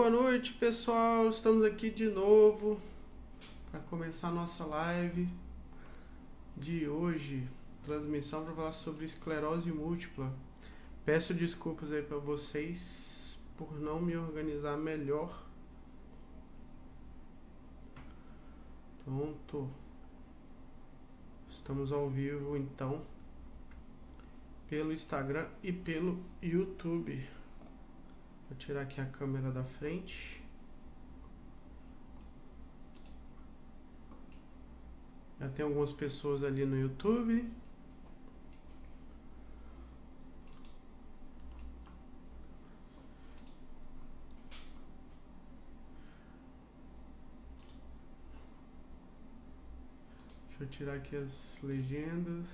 Boa noite, pessoal. Estamos aqui de novo para começar a nossa live de hoje. Transmissão para falar sobre esclerose múltipla. Peço desculpas aí para vocês por não me organizar melhor. Pronto. Estamos ao vivo então pelo Instagram e pelo YouTube. Vou tirar aqui a câmera da frente. Já tem algumas pessoas ali no YouTube. Deixa eu tirar aqui as legendas.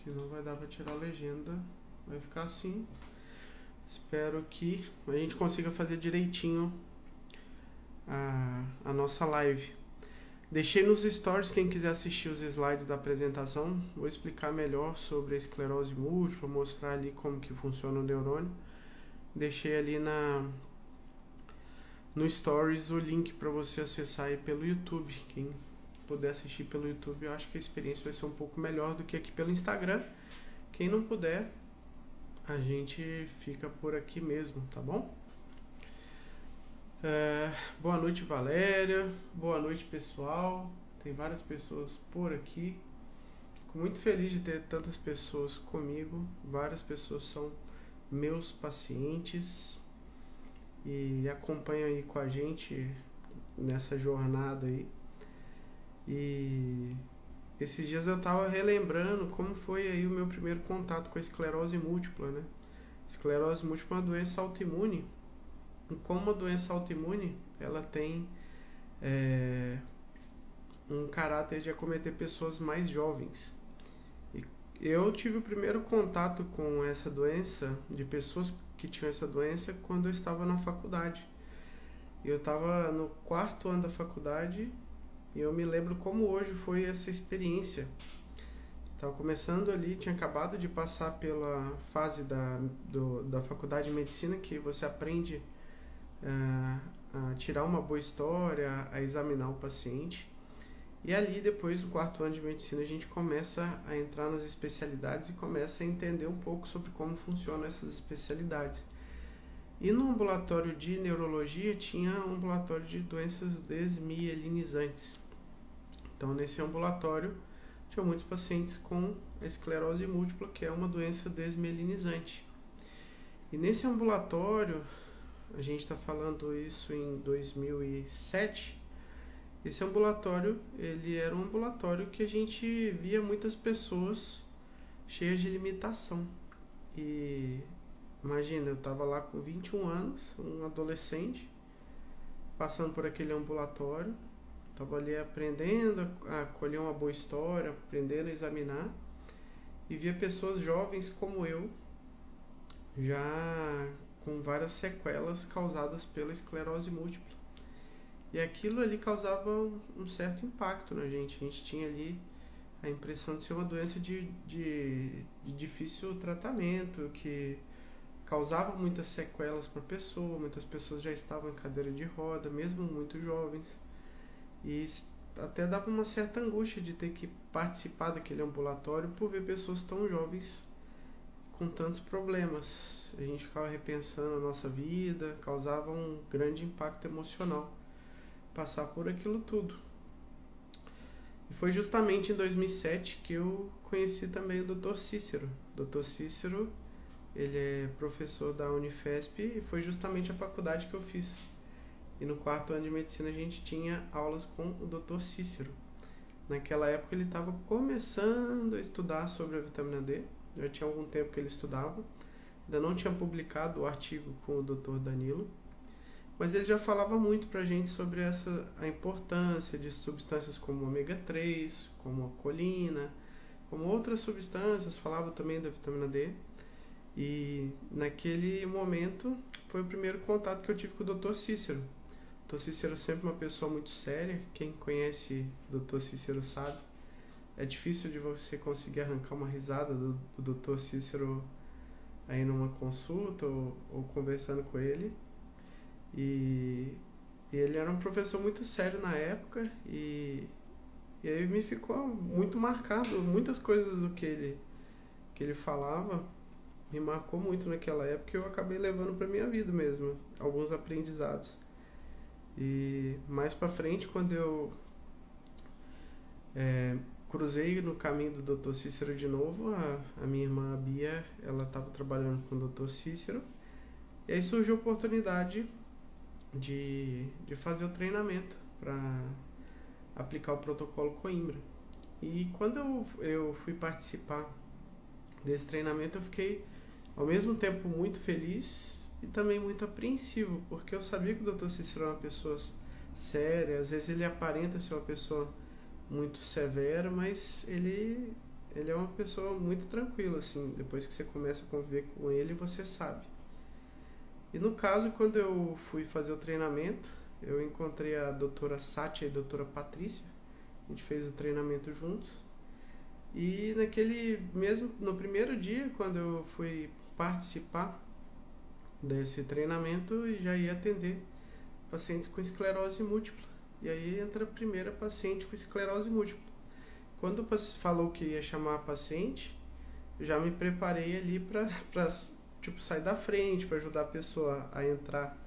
Que não vai dar para tirar a legenda, vai ficar assim. Espero que a gente consiga fazer direitinho a nossa live. Deixei nos stories, quem quiser assistir os slides da apresentação, vou explicar melhor sobre a esclerose múltipla, mostrar ali como que funciona o neurônio. Deixei ali no stories o link para você acessar aí pelo YouTube. Quem puder assistir pelo YouTube, eu acho que a experiência vai ser um pouco melhor do que aqui pelo Instagram. Quem não puder, a gente fica por aqui mesmo, tá bom? Boa noite, Valéria. Boa noite, pessoal. Tem várias pessoas por aqui. Fico muito feliz de ter tantas pessoas comigo. Várias pessoas são meus pacientes e acompanham aí com a gente nessa jornada aí. E esses dias eu tava relembrando como foi aí o meu primeiro contato com a esclerose múltipla, né? Esclerose múltipla é uma doença autoimune. E como uma doença autoimune, ela tem um caráter de acometer pessoas mais jovens. E eu tive o primeiro contato com essa doença, de pessoas que tinham essa doença, quando eu estava na faculdade. Eu estava no 4º ano da faculdade. E eu me lembro como hoje foi essa experiência. Estava começando ali, tinha acabado de passar pela fase da faculdade de medicina, que você aprende a tirar uma boa história, a examinar o paciente. E ali, depois do 4º ano de medicina, a gente começa a entrar nas especialidades e começa a entender um pouco sobre como funcionam essas especialidades. E no ambulatório de neurologia tinha um ambulatório de doenças desmielinizantes. Então, nesse ambulatório, tinha muitos pacientes com esclerose múltipla, que é uma doença desmielinizante. E nesse ambulatório, a gente está falando isso em 2007, esse ambulatório, ele era um ambulatório que a gente via muitas pessoas cheias de limitação. E imagina, eu estava lá com 21 anos, um adolescente, passando por aquele ambulatório. Estava ali aprendendo a colher uma boa história, aprendendo a examinar, e via pessoas jovens como eu, já com várias sequelas causadas pela esclerose múltipla. E aquilo ali causava um certo impacto na gente. A gente tinha ali a impressão de ser uma doença de difícil tratamento, que causava muitas sequelas para a pessoa. Muitas pessoas já estavam em cadeira de roda, mesmo muito jovens. E até dava uma certa angústia de ter que participar daquele ambulatório por ver pessoas tão jovens com tantos problemas. A gente ficava repensando a nossa vida, causava um grande impacto emocional passar por aquilo tudo. E foi justamente em 2007 que eu conheci também o Dr. Cícero. O Dr. Cícero, ele é professor da Unifesp e foi justamente a faculdade que eu fiz. E no 4º ano de medicina a gente tinha aulas com o Dr. Cícero. Naquela época ele estava começando a estudar sobre a vitamina D. Já tinha algum tempo que ele estudava. Ainda não tinha publicado o artigo com o Dr. Danilo. Mas ele já falava muito pra gente sobre a importância de substâncias como ômega 3, como a colina, como outras substâncias. Falava também da vitamina D. E naquele momento foi o primeiro contato que eu tive com o Dr. Cícero. Dr. Cícero é sempre uma pessoa muito séria. Quem conhece o Dr. Cícero sabe. É difícil de você conseguir arrancar uma risada do Dr. Cícero aí numa consulta ou conversando com ele. E ele era um professor muito sério na época e aí me ficou muito marcado. Muitas coisas do que ele falava me marcou muito naquela época e eu acabei levando para minha vida mesmo, alguns aprendizados. E mais para frente, quando eu cruzei no caminho do Dr. Cícero de novo, a minha irmã Bia, ela estava trabalhando com o Dr. Cícero, e aí surgiu a oportunidade de fazer o treinamento para aplicar o protocolo Coimbra. E quando eu fui participar desse treinamento, eu fiquei ao mesmo tempo muito feliz e também muito apreensivo, porque eu sabia que o Dr. Cícero é uma pessoa séria. Às vezes ele aparenta ser uma pessoa muito severa, mas ele é uma pessoa muito tranquila, assim. Depois que você começa a conviver com ele, você sabe. E no caso, quando eu fui fazer o treinamento, eu encontrei a doutora Sátia e a doutora Patrícia. A gente fez o treinamento juntos. E no primeiro dia, quando eu fui participar desse treinamento, e já ia atender pacientes com esclerose múltipla. E aí entra a primeira paciente com esclerose múltipla. Quando falou que ia chamar a paciente, eu já me preparei ali para sair da frente, para ajudar a pessoa a entrar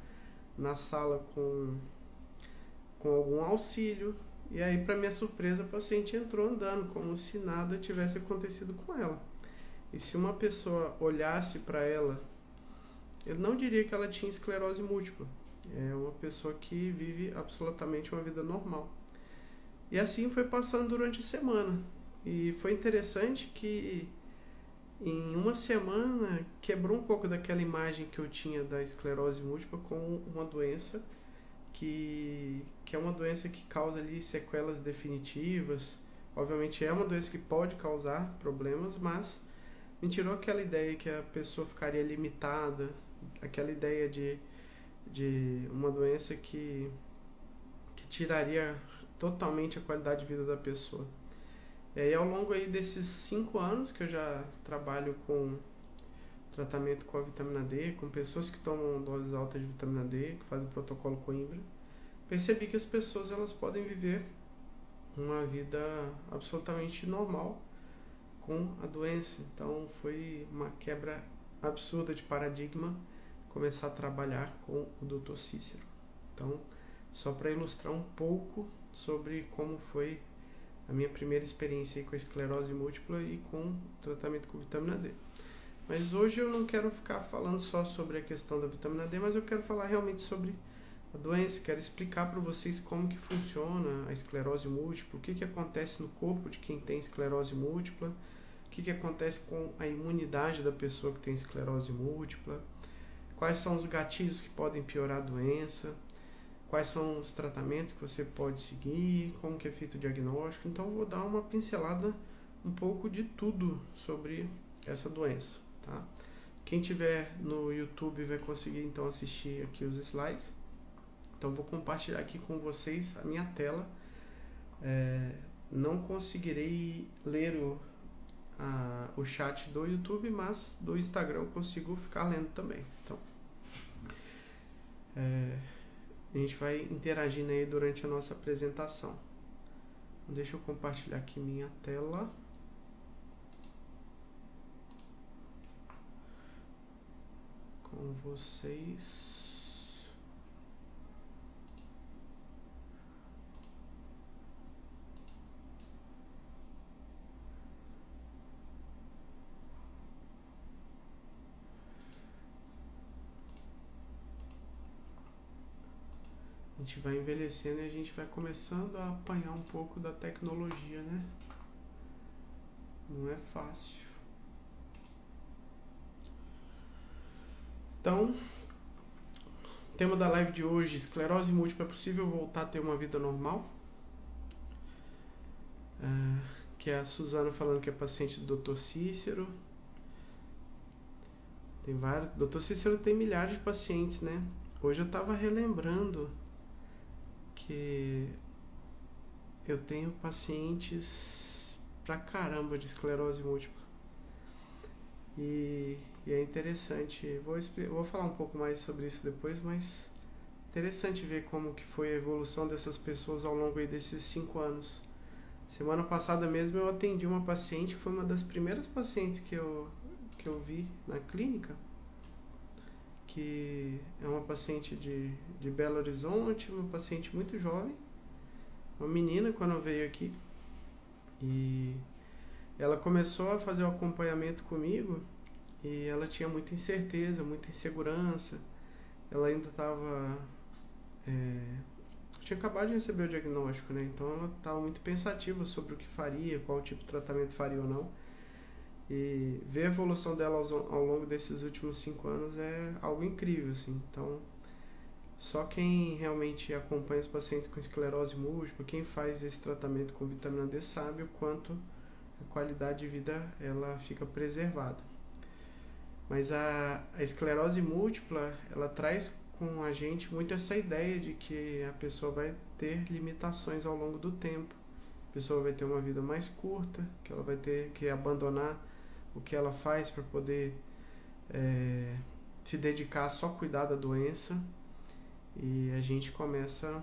na sala com algum auxílio. E aí, para minha surpresa, a paciente entrou andando, como se nada tivesse acontecido com ela. E se uma pessoa olhasse para ela, eu não diria que ela tinha esclerose múltipla. É uma pessoa que vive absolutamente uma vida normal. E assim foi passando durante a semana. E foi interessante que em uma semana quebrou um pouco daquela imagem que eu tinha da esclerose múltipla como uma doença que é uma doença que causa ali sequelas definitivas. Obviamente é uma doença que pode causar problemas, mas me tirou aquela ideia que a pessoa ficaria limitada, aquela ideia de uma doença que tiraria totalmente a qualidade de vida da pessoa. E aí, ao longo aí desses 5 anos que eu já trabalho com tratamento com a vitamina D, com pessoas que tomam doses altas de vitamina D, que fazem o protocolo Coimbra, percebi que as pessoas elas podem viver uma vida absolutamente normal com a doença. Então foi uma quebra absurda de paradigma começar a trabalhar com o Dr. Cícero. Então, só para ilustrar um pouco sobre como foi a minha primeira experiência aí com a esclerose múltipla e com tratamento com vitamina D. Mas hoje eu não quero ficar falando só sobre a questão da vitamina D, mas eu quero falar realmente sobre a doença. Quero explicar para vocês como que funciona a esclerose múltipla, o que acontece no corpo de quem tem esclerose múltipla, o que acontece com a imunidade da pessoa que tem esclerose múltipla, quais são os gatilhos que podem piorar a doença, quais são os tratamentos que você pode seguir, como que é feito o diagnóstico. Então eu vou dar uma pincelada um pouco de tudo sobre essa doença, tá? Quem tiver no YouTube vai conseguir então assistir aqui os slides. Então vou compartilhar aqui com vocês a minha tela. Não conseguirei ler o chat do YouTube, mas do Instagram eu consigo ficar lendo também. Então, a gente vai interagindo aí durante a nossa apresentação. Deixa eu compartilhar aqui minha tela. Com vocês. A gente vai envelhecendo e a gente vai começando a apanhar um pouco da tecnologia, né? Não é fácil. Então, o tema da live de hoje: esclerose múltipla, é possível voltar a ter uma vida normal? Que é a Suzana falando que é paciente do Dr. Cícero. Tem vários. Dr. Cícero tem milhares de pacientes, né? Hoje eu estava relembrando que eu tenho pacientes pra caramba de esclerose múltipla. E é interessante, vou falar um pouco mais sobre isso depois, mas interessante ver como que foi a evolução dessas pessoas ao longo aí desses 5 anos. Semana passada mesmo eu atendi uma paciente que foi uma das primeiras pacientes que eu vi na clínica, que é uma paciente de Belo Horizonte, uma paciente muito jovem, uma menina quando veio aqui, e ela começou a fazer o acompanhamento comigo e ela tinha muita incerteza, muita insegurança, ela ainda estava... tinha acabado de receber o diagnóstico, né? Então ela estava muito pensativa sobre o que faria, qual tipo de tratamento faria ou não. E ver a evolução dela ao longo desses últimos 5 anos é algo incrível, assim. Então, só quem realmente acompanha os pacientes com esclerose múltipla, quem faz esse tratamento com vitamina D, sabe o quanto a qualidade de vida ela fica preservada. Mas a esclerose múltipla, ela traz com a gente muito essa ideia de que a pessoa vai ter limitações ao longo do tempo. A pessoa vai ter uma vida mais curta, que ela vai ter que abandonar o que ela faz para poder se dedicar a só cuidar da doença. E a gente começa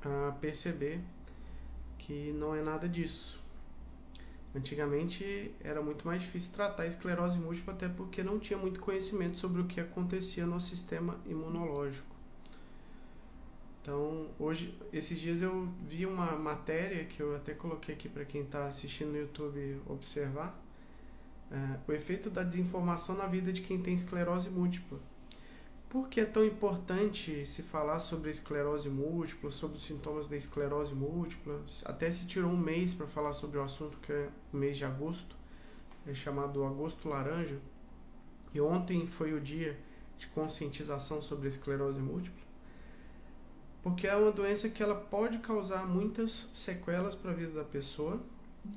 a perceber que não é nada disso. Antigamente era muito mais difícil tratar a esclerose múltipla, até porque não tinha muito conhecimento sobre o que acontecia no sistema imunológico. Então, esses dias eu vi uma matéria que eu até coloquei aqui para quem está assistindo no YouTube observar, o efeito da desinformação na vida de quem tem esclerose múltipla. Por que é tão importante se falar sobre a esclerose múltipla, sobre os sintomas da esclerose múltipla? Até se tirou um mês para falar sobre o assunto, que é o mês de agosto, é chamado Agosto Laranja. E ontem foi o dia de conscientização sobre a esclerose múltipla. Porque é uma doença que ela pode causar muitas sequelas para a vida da pessoa.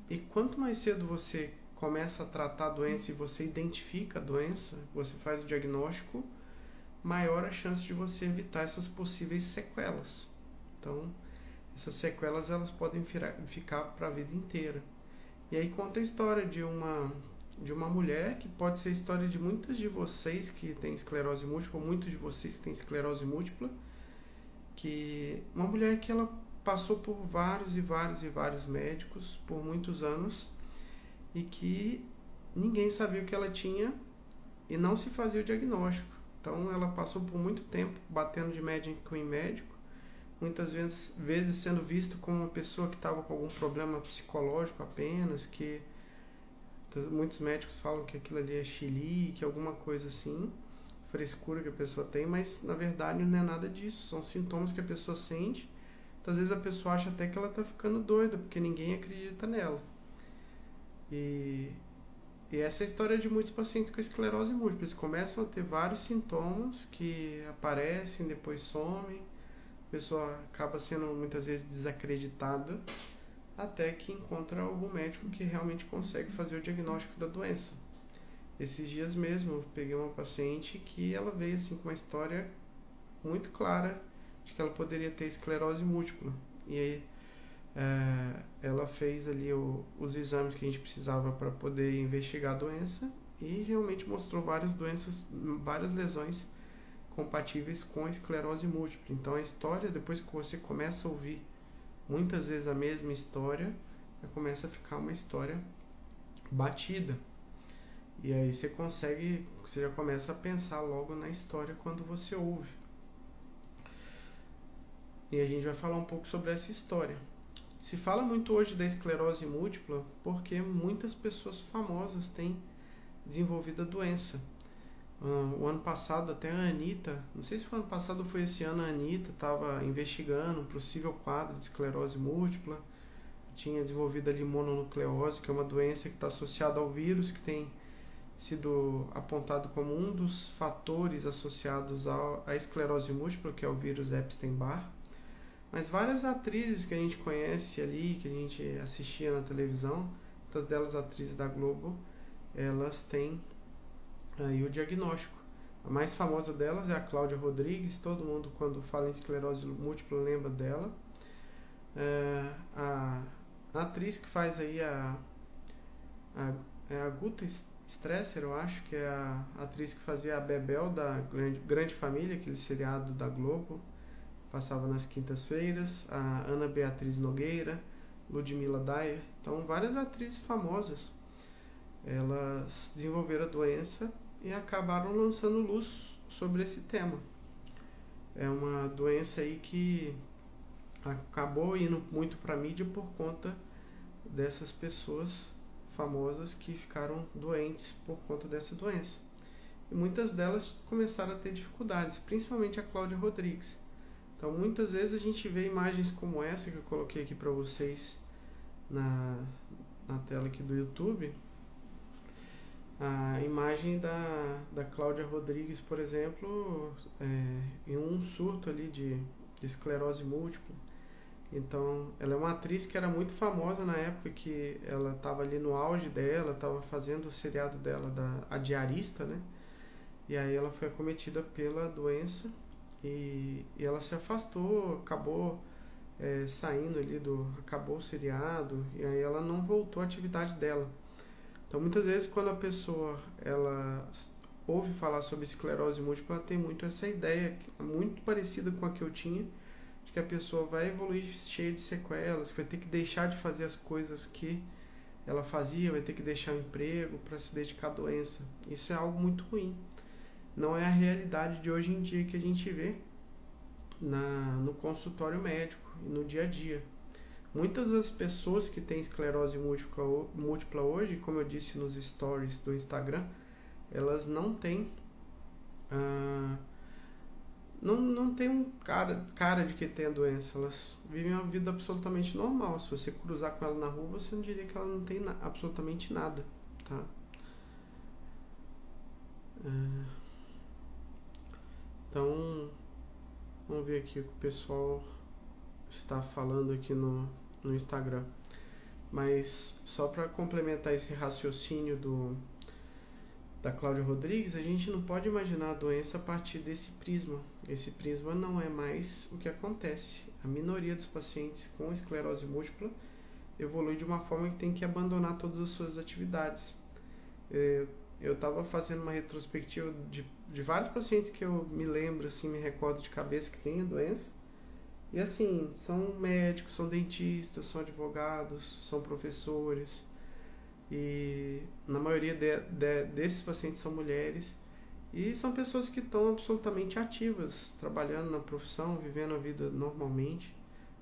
E quanto mais cedo você começa a tratar a doença e você identifica a doença, você faz o diagnóstico, maior a chance de você evitar essas possíveis sequelas. Então, essas sequelas elas podem ficar para a vida inteira. E aí conta a história de uma mulher, que pode ser a história de muitas de vocês que têm esclerose múltipla, ou muitos de vocês que têm esclerose múltipla, que uma mulher que ela passou por vários e vários e vários médicos por muitos anos e que ninguém sabia o que ela tinha e não se fazia o diagnóstico. Então ela passou por muito tempo batendo de médico em médico, muitas vezes sendo vista como uma pessoa que estava com algum problema psicológico apenas, que muitos médicos falam que aquilo ali é chilique, alguma coisa assim, frescura que a pessoa tem, mas na verdade não é nada disso, são sintomas que a pessoa sente. Então, às vezes a pessoa acha até que ela está ficando doida, porque ninguém acredita nela. E essa é a história de muitos pacientes com esclerose múltipla. Eles começam a ter vários sintomas que aparecem, depois somem. A pessoa acaba sendo muitas vezes desacreditada, até que encontra algum médico que realmente consegue fazer o diagnóstico da doença. Esses dias mesmo eu peguei uma paciente que ela veio assim com uma história muito clara de que ela poderia ter esclerose múltipla. E aí ela fez ali os exames que a gente precisava para poder investigar a doença e realmente mostrou várias doenças, várias lesões compatíveis com a esclerose múltipla. Então a história, depois que você começa a ouvir muitas vezes a mesma história, começa a ficar uma história batida. E aí você já começa a pensar logo na história quando você ouve. E a gente vai falar um pouco sobre essa história. Se fala muito hoje da esclerose múltipla porque muitas pessoas famosas têm desenvolvido a doença. O ano passado até a Anitta, não sei se foi ano passado ou foi esse ano, a Anitta estava investigando um possível quadro de esclerose múltipla. Tinha desenvolvido ali mononucleose, que é uma doença que está associada ao vírus, que tem sido apontado como um dos fatores associados à esclerose múltipla, que é o vírus Epstein-Barr. Mas várias atrizes que a gente conhece ali, que a gente assistia na televisão, todas delas atrizes da Globo, elas têm aí o diagnóstico. A mais famosa delas é a Cláudia Rodrigues, todo mundo quando fala em esclerose múltipla lembra dela. A atriz que faz aí a Guta Stresser, eu acho, que é a atriz que fazia a Bebel da Grande Família, aquele seriado da Globo, passava nas quintas-feiras, a Ana Beatriz Nogueira, Ludmila Dyer, então várias atrizes famosas, elas desenvolveram a doença e acabaram lançando luz sobre esse tema. É uma doença aí que acabou indo muito para a mídia por conta dessas pessoas famosas que ficaram doentes por conta dessa doença. E muitas delas começaram a ter dificuldades, principalmente a Cláudia Rodrigues. Então, muitas vezes a gente vê imagens como essa que eu coloquei aqui para vocês na tela aqui do YouTube. A imagem da Cláudia Rodrigues, por exemplo, em um surto ali de esclerose múltipla. Então, ela é uma atriz que era muito famosa na época que ela estava ali no auge dela, estava fazendo o seriado dela, A Diarista, né? E aí ela foi acometida pela doença e ela se afastou, acabou saindo ali acabou o seriado, e aí ela não voltou à atividade dela. Então, muitas vezes, quando a pessoa ela ouve falar sobre esclerose múltipla, ela tem muito essa ideia, muito parecida com a que eu tinha, de que a pessoa vai evoluir cheia de sequelas, que vai ter que deixar de fazer as coisas que ela fazia, vai ter que deixar o emprego para se dedicar à doença. Isso é algo muito ruim. Não é a realidade de hoje em dia que a gente vê no consultório médico e no dia a dia. Muitas das pessoas que têm esclerose múltipla hoje, como eu disse nos stories do Instagram, elas não têm não tem um cara de que tem a doença. Elas vivem uma vida absolutamente normal. Se você cruzar com ela na rua, você não diria que ela não tem absolutamente nada, tá? Então, vamos ver aqui o que o pessoal está falando aqui no Instagram. Mas só para complementar esse raciocínio da Cláudia Rodrigues, a gente não pode imaginar a doença a partir desse prisma. Esse prisma não é mais o que acontece. A minoria dos pacientes com esclerose múltipla evolui de uma forma que tem que abandonar todas as suas atividades. Eu estava fazendo uma retrospectiva de vários pacientes que eu me lembro, assim, me recordo de cabeça que têm a doença. E assim, são médicos, são dentistas, são advogados, são professores. E na maioria desses pacientes são mulheres. E são pessoas que estão absolutamente ativas, trabalhando na profissão, vivendo a vida normalmente.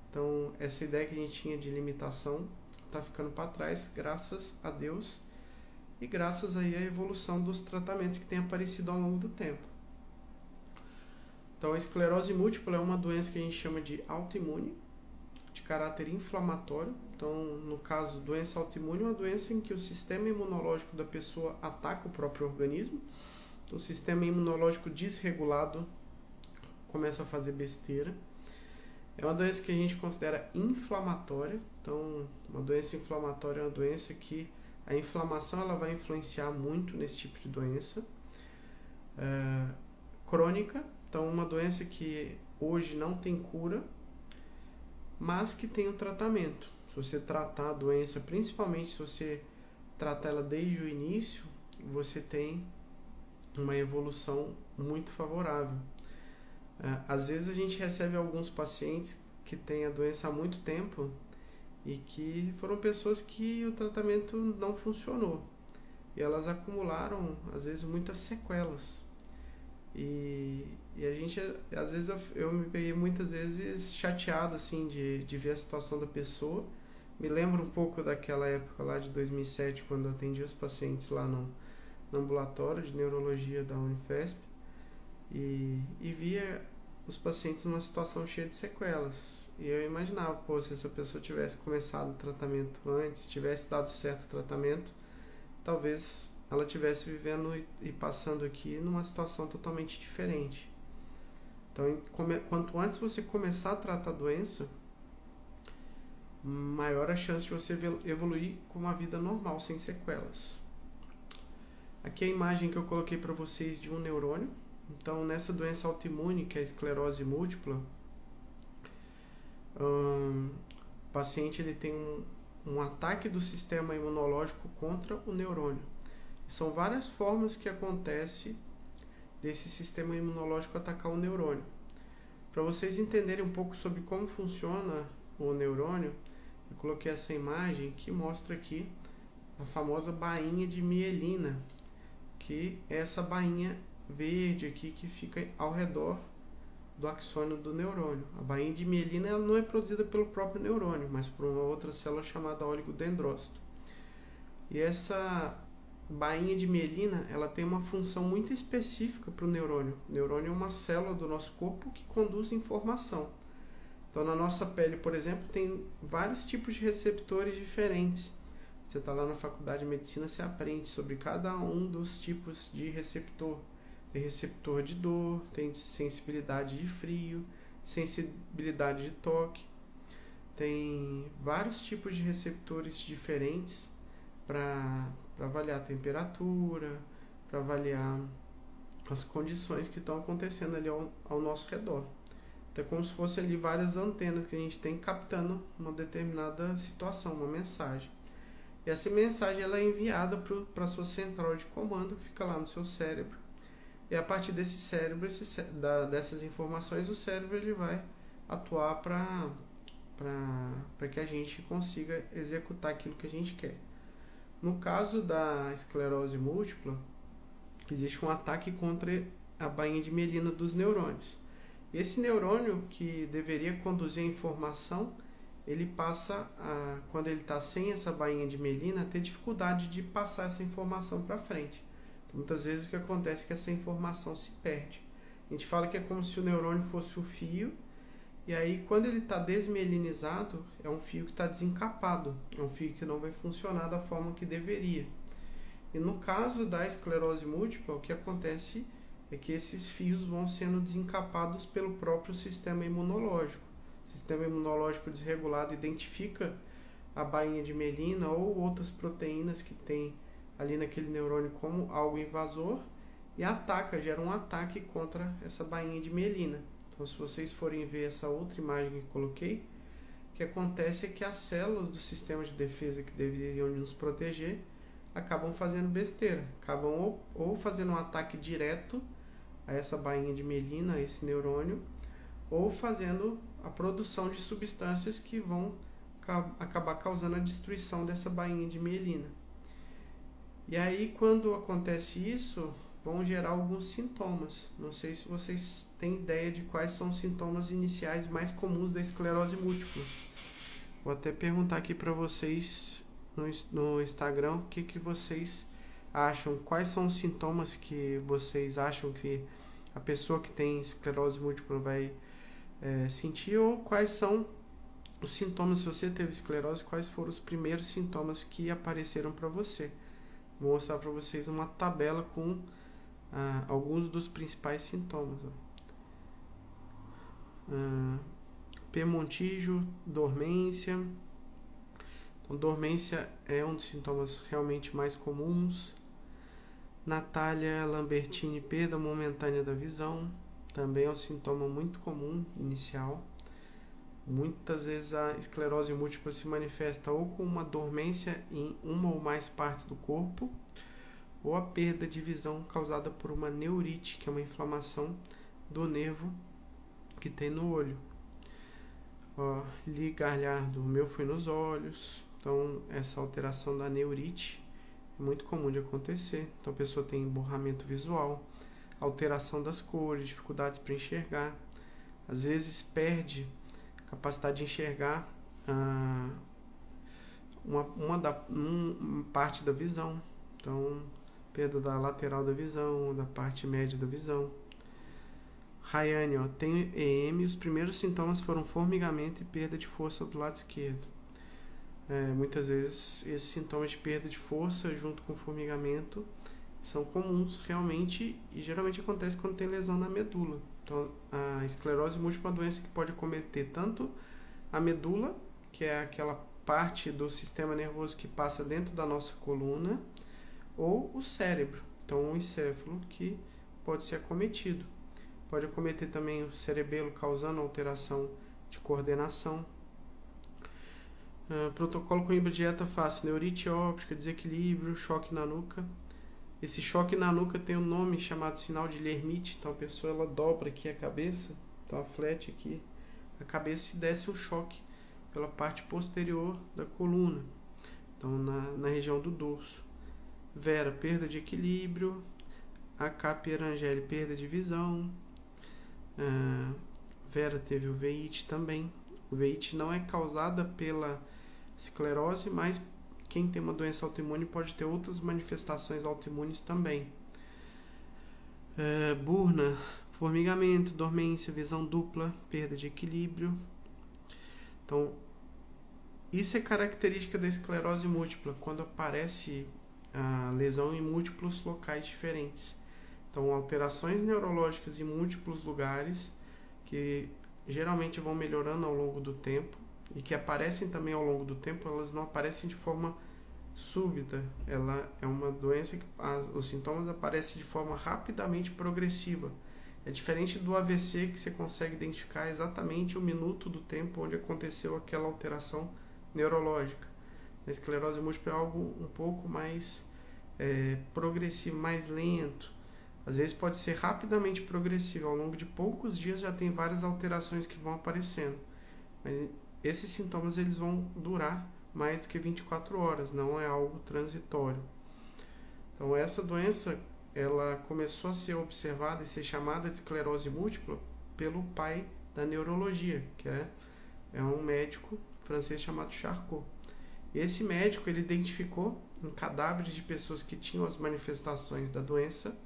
Então, essa ideia que a gente tinha de limitação está ficando para trás, graças a Deus. E graças aí à evolução dos tratamentos que têm aparecido ao longo do tempo. Então, a esclerose múltipla é uma doença que a gente chama de autoimune, de caráter inflamatório. Então, no caso, doença autoimune é uma doença em que o sistema imunológico da pessoa ataca o próprio organismo. O sistema imunológico desregulado começa a fazer besteira. É uma doença que a gente considera inflamatória. Então, uma doença inflamatória é uma doença que a inflamação ela vai influenciar muito nesse tipo de doença. Crônica, então uma doença que hoje não tem cura, mas que tem um tratamento. Se você tratar a doença, principalmente se você tratar ela desde o início, você tem uma evolução muito favorável. Às vezes a gente recebe alguns pacientes que têm a doença há muito tempo e que foram pessoas que o tratamento não funcionou. E elas acumularam, às vezes, muitas sequelas. E a gente, às vezes, eu me peguei muitas vezes chateado, assim, de ver a situação da pessoa. Me lembro um pouco daquela época lá de 2007, quando eu atendi os pacientes lá no ambulatório de neurologia da Unifesp. E via os pacientes numa situação cheia de sequelas. E eu imaginava, se essa pessoa tivesse começado o tratamento antes, tivesse dado certo o tratamento, talvez ela estivesse vivendo e passando aqui numa situação totalmente diferente. Então, quanto antes você começar a tratar a doença, maior a chance de você evoluir com uma vida normal, sem sequelas. Aqui é a imagem que eu coloquei para vocês de um neurônio. Então, nessa doença autoimune, que é a esclerose múltipla, o paciente ele tem um ataque do sistema imunológico contra o neurônio. São várias formas que acontece desse sistema imunológico atacar o neurônio. Para vocês entenderem um pouco sobre como funciona o neurônio, eu coloquei essa imagem que mostra aqui a famosa bainha de mielina, que é essa bainha verde aqui que fica ao redor do axônio do neurônio. A bainha de mielina ela não é produzida pelo próprio neurônio, mas por uma outra célula chamada oligodendrócito. E essa bainha de mielina ela tem uma função muito específica para o neurônio. O neurônio é uma célula do nosso corpo que conduz informação. Então, na nossa pele, por exemplo, tem vários tipos de receptores diferentes. Você está lá na faculdade de medicina, você aprende sobre cada um dos tipos de receptor. Tem receptor de dor, tem sensibilidade de frio, sensibilidade de toque. Tem vários tipos de receptores diferentes para avaliar a temperatura, para avaliar as condições que estão acontecendo ali ao nosso redor. Então é como se fosse ali várias antenas que a gente tem captando uma determinada situação, uma mensagem. E essa mensagem ela é enviada para a sua central de comando, que fica lá no seu cérebro. E a partir desse cérebro, dessas informações, o cérebro ele vai atuar para que a gente consiga executar aquilo que a gente quer. No caso da esclerose múltipla, existe um ataque contra a bainha de mielina dos neurônios. Esse neurônio que deveria conduzir a informação, ele passa, quando ele está sem essa bainha de mielina, a ter dificuldade de passar essa informação para frente. Então, muitas vezes o que acontece é que essa informação se perde. A gente fala que é como se o neurônio fosse um fio, e aí quando ele está desmielinizado, é um fio que está desencapado, é um fio que não vai funcionar da forma que deveria. E no caso da esclerose múltipla, o que acontece é que esses fios vão sendo desencapados pelo próprio sistema imunológico. O sistema imunológico desregulado identifica a bainha de mielina ou outras proteínas que tem ali naquele neurônio como algo invasor e ataca, gera um ataque contra essa bainha de mielina. Então, se vocês forem ver essa outra imagem que coloquei, o que acontece é que as células do sistema de defesa que deveriam nos proteger acabam fazendo besteira, acabam ou fazendo um ataque direto a essa bainha de mielina, a esse neurônio, ou fazendo a produção de substâncias que vão acabar causando a destruição dessa bainha de mielina. E aí, quando acontece isso, vão gerar alguns sintomas. Não sei se vocês têm ideia de quais são os sintomas iniciais mais comuns da esclerose múltipla. Vou até perguntar aqui para vocês no Instagram o que vocês acham, quais são os sintomas que vocês acham que a pessoa que tem esclerose múltipla vai sentir, ou quais são os sintomas, se você teve esclerose, quais foram os primeiros sintomas que apareceram para você. Vou mostrar para vocês uma tabela com alguns dos principais sintomas. Pemontijo, dormência. Então, dormência é um dos sintomas realmente mais comuns. Natália Lambertini, perda momentânea da visão. Também é um sintoma muito comum, inicial. Muitas vezes a esclerose múltipla se manifesta ou com uma dormência em uma ou mais partes do corpo, ou a perda de visão causada por uma neurite, que é uma inflamação do nervo que tem no olho. Li Galhardo, o meu foi nos olhos. Então, essa alteração da neurite é muito comum de acontecer. Então, a pessoa tem emborramento visual, alteração das cores, dificuldades para enxergar. Às vezes, perde a capacidade de enxergar uma parte da visão. Então, perda da lateral da visão, da parte média da visão. Rayane, tem EM, os primeiros sintomas foram formigamento e perda de força do lado esquerdo. Muitas vezes esses sintomas de perda de força junto com formigamento são comuns realmente e geralmente acontece quando tem lesão na medula. Então, a esclerose múltipla é uma doença que pode acometer tanto a medula, que é aquela parte do sistema nervoso que passa dentro da nossa coluna, ou o cérebro, então o encéfalo, que pode ser acometido. Pode acometer também o cerebelo, causando alteração de coordenação. Protocolo com dieta fácil, neurite óptica, desequilíbrio, choque na nuca. Esse choque na nuca tem um nome chamado sinal de Lermite. Então a pessoa ela dobra aqui a cabeça, então aflete aqui a cabeça e desce um choque pela parte posterior da coluna, então na região do dorso. Vera, perda de equilíbrio. Acap Erangeli, perda de visão. Vera teve uveíte também. Uveíte não é causada pela esclerose, mas quem tem uma doença autoimune pode ter outras manifestações autoimunes também. Burna, formigamento, dormência, visão dupla, perda de equilíbrio. Então, isso é característica da esclerose múltipla, quando aparece a lesão em múltiplos locais diferentes. Então, alterações neurológicas em múltiplos lugares, que geralmente vão melhorando ao longo do tempo, e que aparecem também ao longo do tempo, elas não aparecem de forma súbita. Ela é uma doença que os sintomas aparecem de forma rapidamente progressiva. É diferente do AVC, que você consegue identificar exatamente o minuto do tempo onde aconteceu aquela alteração neurológica. A esclerose múltipla é algo um pouco mais progressivo, mais lento. Às vezes pode ser rapidamente progressivo, ao longo de poucos dias já tem várias alterações que vão aparecendo. Mas esses sintomas eles vão durar mais do que 24 horas, não é algo transitório. Então essa doença ela começou a ser observada e ser chamada de esclerose múltipla pelo pai da neurologia, que é um médico francês chamado Charcot. Esse médico ele identificou em cadáveres de pessoas que tinham as manifestações da doença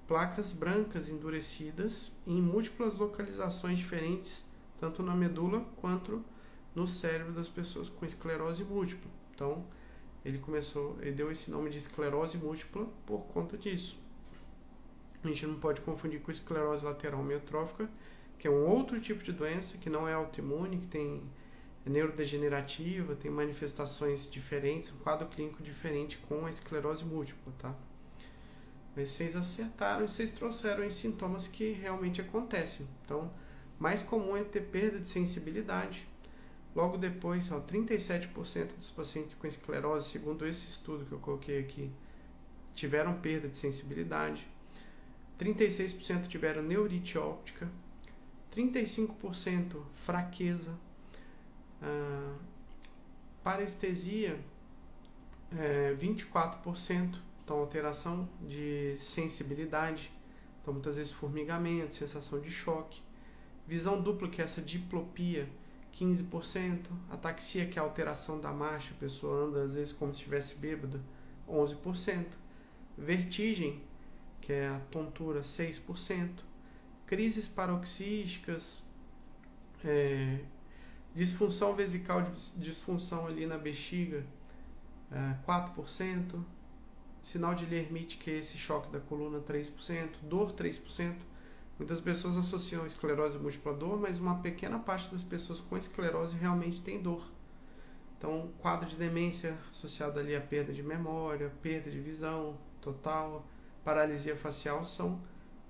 placas brancas endurecidas em múltiplas localizações diferentes, tanto na medula quanto no cérebro das pessoas com esclerose múltipla. Então, ele deu esse nome de esclerose múltipla por conta disso. A gente não pode confundir com esclerose lateral amiotrófica, que é um outro tipo de doença que não é autoimune, que é neurodegenerativa, tem manifestações diferentes, um quadro clínico diferente com a esclerose múltipla, tá? Mas vocês acertaram e vocês trouxeram os sintomas que realmente acontecem. Então, mais comum é ter perda de sensibilidade. Logo depois, 37% dos pacientes com esclerose, segundo esse estudo que eu coloquei aqui, tiveram perda de sensibilidade. 36% tiveram neurite óptica. 35% fraqueza. Parestesia, 24%. Então, alteração de sensibilidade, então muitas vezes formigamento, sensação de choque. Visão dupla, que é essa diplopia, 15%. Ataxia, que é a alteração da marcha, a pessoa anda às vezes como se estivesse bêbada, 11%. Vertigem, que é a tontura, 6%. Crises paroxísticas, disfunção vesical, disfunção ali na bexiga, 4%. Sinal de Lermite, que é esse choque da coluna, 3%. Dor, 3%. Muitas pessoas associam a esclerose múltipla à dor, mas uma pequena parte das pessoas com esclerose realmente tem dor. Então, quadro de demência associado ali à perda de memória, perda de visão total, paralisia facial são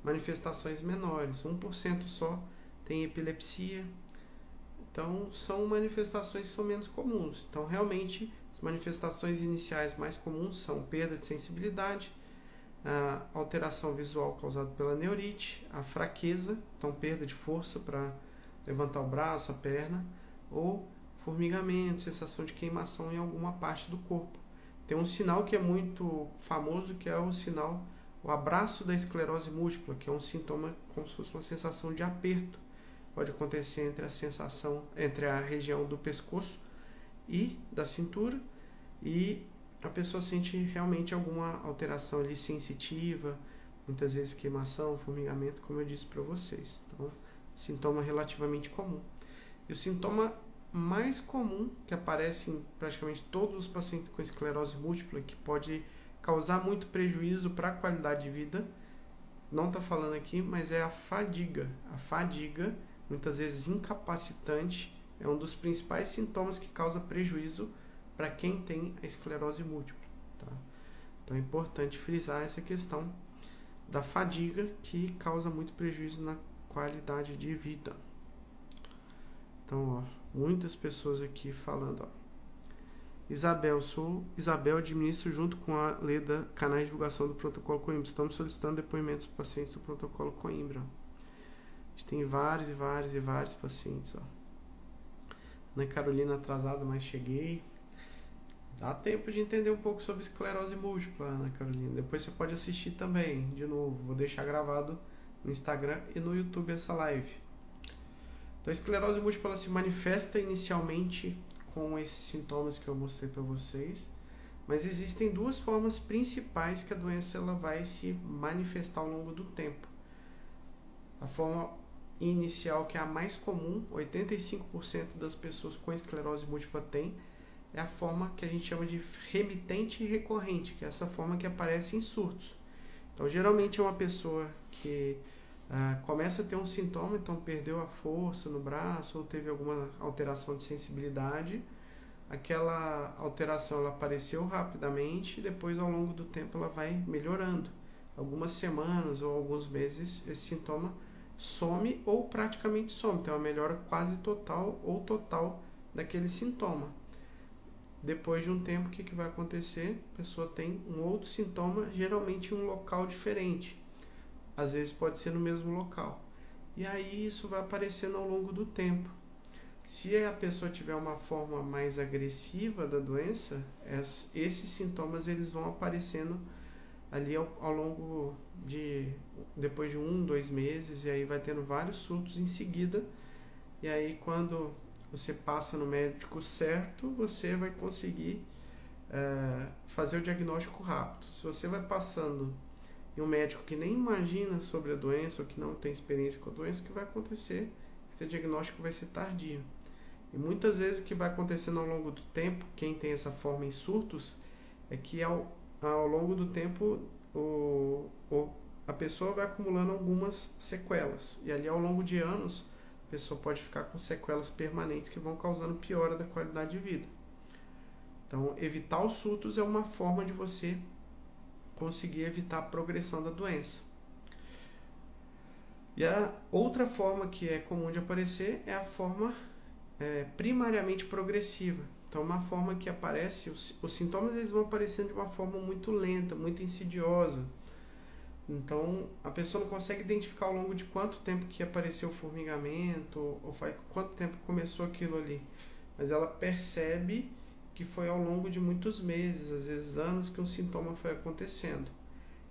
manifestações menores. 1% só tem epilepsia. Então, são manifestações que são menos comuns. Então, realmente, as manifestações iniciais mais comuns são perda de sensibilidade, a alteração visual causada pela neurite, a fraqueza, então perda de força para levantar o braço, a perna, ou formigamento, sensação de queimação em alguma parte do corpo. Tem um sinal que é muito famoso, que é o abraço da esclerose múltipla, que é um sintoma como se fosse uma sensação de aperto. Pode acontecer entre a região do pescoço e da cintura, e a pessoa sente realmente alguma alteração ali sensitiva, muitas vezes queimação, formigamento, como eu disse para vocês. Então, sintoma relativamente comum. E o sintoma mais comum que aparece em praticamente todos os pacientes com esclerose múltipla, que pode causar muito prejuízo para a qualidade de vida, não está falando aqui, mas é a fadiga. A fadiga, muitas vezes incapacitante, é um dos principais sintomas que causa prejuízo para quem tem a esclerose múltipla. Tá? Então é importante frisar essa questão da fadiga, que causa muito prejuízo na qualidade de vida. Então, muitas pessoas aqui falando, Isabel, sou Isabel, administro junto com a Leda canais de divulgação do protocolo Coimbra. Estamos solicitando depoimentos dos pacientes do protocolo Coimbra. A gente tem vários pacientes, Ana Carolina atrasada, mas cheguei. Dá tempo de entender um pouco sobre esclerose múltipla, Ana Carolina. Depois você pode assistir também, de novo. Vou deixar gravado no Instagram e no YouTube essa live. Então, a esclerose múltipla se manifesta inicialmente com esses sintomas que eu mostrei para vocês, mas existem duas formas principais que a doença ela vai se manifestar ao longo do tempo. A forma inicial, que é a mais comum, 85% das pessoas com esclerose múltipla tem, é a forma que a gente chama de remitente e recorrente, que é essa forma que aparece em surtos. Então, geralmente é uma pessoa que começa a ter um sintoma, então perdeu a força no braço ou teve alguma alteração de sensibilidade. Aquela alteração ela apareceu rapidamente e depois ao longo do tempo ela vai melhorando. Algumas semanas ou alguns meses esse sintoma some ou praticamente some, tem uma melhora quase total ou total daquele sintoma. Depois de um tempo, o que vai acontecer? A pessoa tem um outro sintoma, geralmente em um local diferente. Às vezes pode ser no mesmo local. E aí isso vai aparecendo ao longo do tempo. Se a pessoa tiver uma forma mais agressiva da doença, esses sintomas eles vão aparecendo ali ao longo de depois de 1-2 meses, e aí vai tendo vários surtos em seguida. E aí quando você passa no médico certo, você vai conseguir fazer o diagnóstico rápido. Se você vai passando em um médico que nem imagina sobre a doença ou que não tem experiência com a doença, o que vai acontecer? Seu diagnóstico vai ser tardio. E muitas vezes o que vai acontecendo ao longo do tempo, quem tem essa forma em surtos, é que ao longo do tempo a pessoa vai acumulando algumas sequelas. E ali ao longo de anos, a pessoa pode ficar com sequelas permanentes que vão causando piora da qualidade de vida. Então, evitar os surtos é uma forma de você conseguir evitar a progressão da doença. E a outra forma que é comum de aparecer é a forma primariamente progressiva. Então, uma forma que aparece, os sintomas eles vão aparecendo de uma forma muito lenta, muito insidiosa. Então, a pessoa não consegue identificar ao longo de quanto tempo que apareceu o formigamento, ou faz quanto tempo começou aquilo ali. Mas ela percebe que foi ao longo de muitos meses, às vezes anos, que um sintoma foi acontecendo.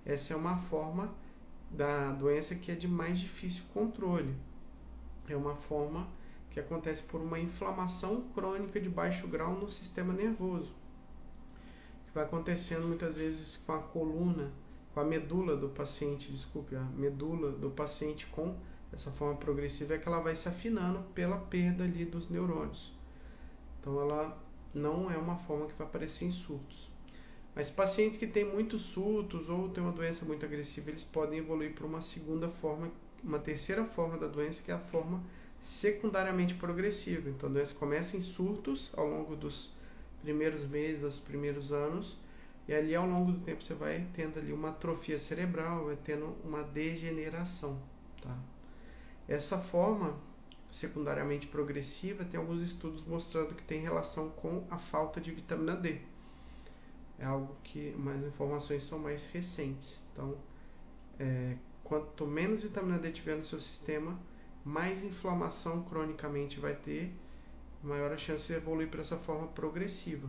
Essa é uma forma da doença que é de mais difícil controle. É uma forma que acontece por uma inflamação crônica de baixo grau no sistema nervoso, que vai acontecendo muitas vezes com a coluna, com a medula do paciente, a medula do paciente com essa forma progressiva é que ela vai se afinando pela perda ali dos neurônios. Então ela não é uma forma que vai aparecer em surtos. Mas pacientes que têm muitos surtos ou têm uma doença muito agressiva, eles podem evoluir para uma segunda forma, uma terceira forma da doença, que é a forma secundariamente progressiva. Então a doença começa em surtos ao longo dos primeiros meses, dos primeiros anos, e ali ao longo do tempo você vai tendo ali uma atrofia cerebral, vai tendo uma degeneração, tá? Essa forma secundariamente progressiva tem alguns estudos mostrando que tem relação com a falta de vitamina D. É algo que mais informações são mais recentes. Então, quanto menos vitamina D tiver no seu sistema, mais inflamação cronicamente vai ter, maior a chance de evoluir para essa forma progressiva.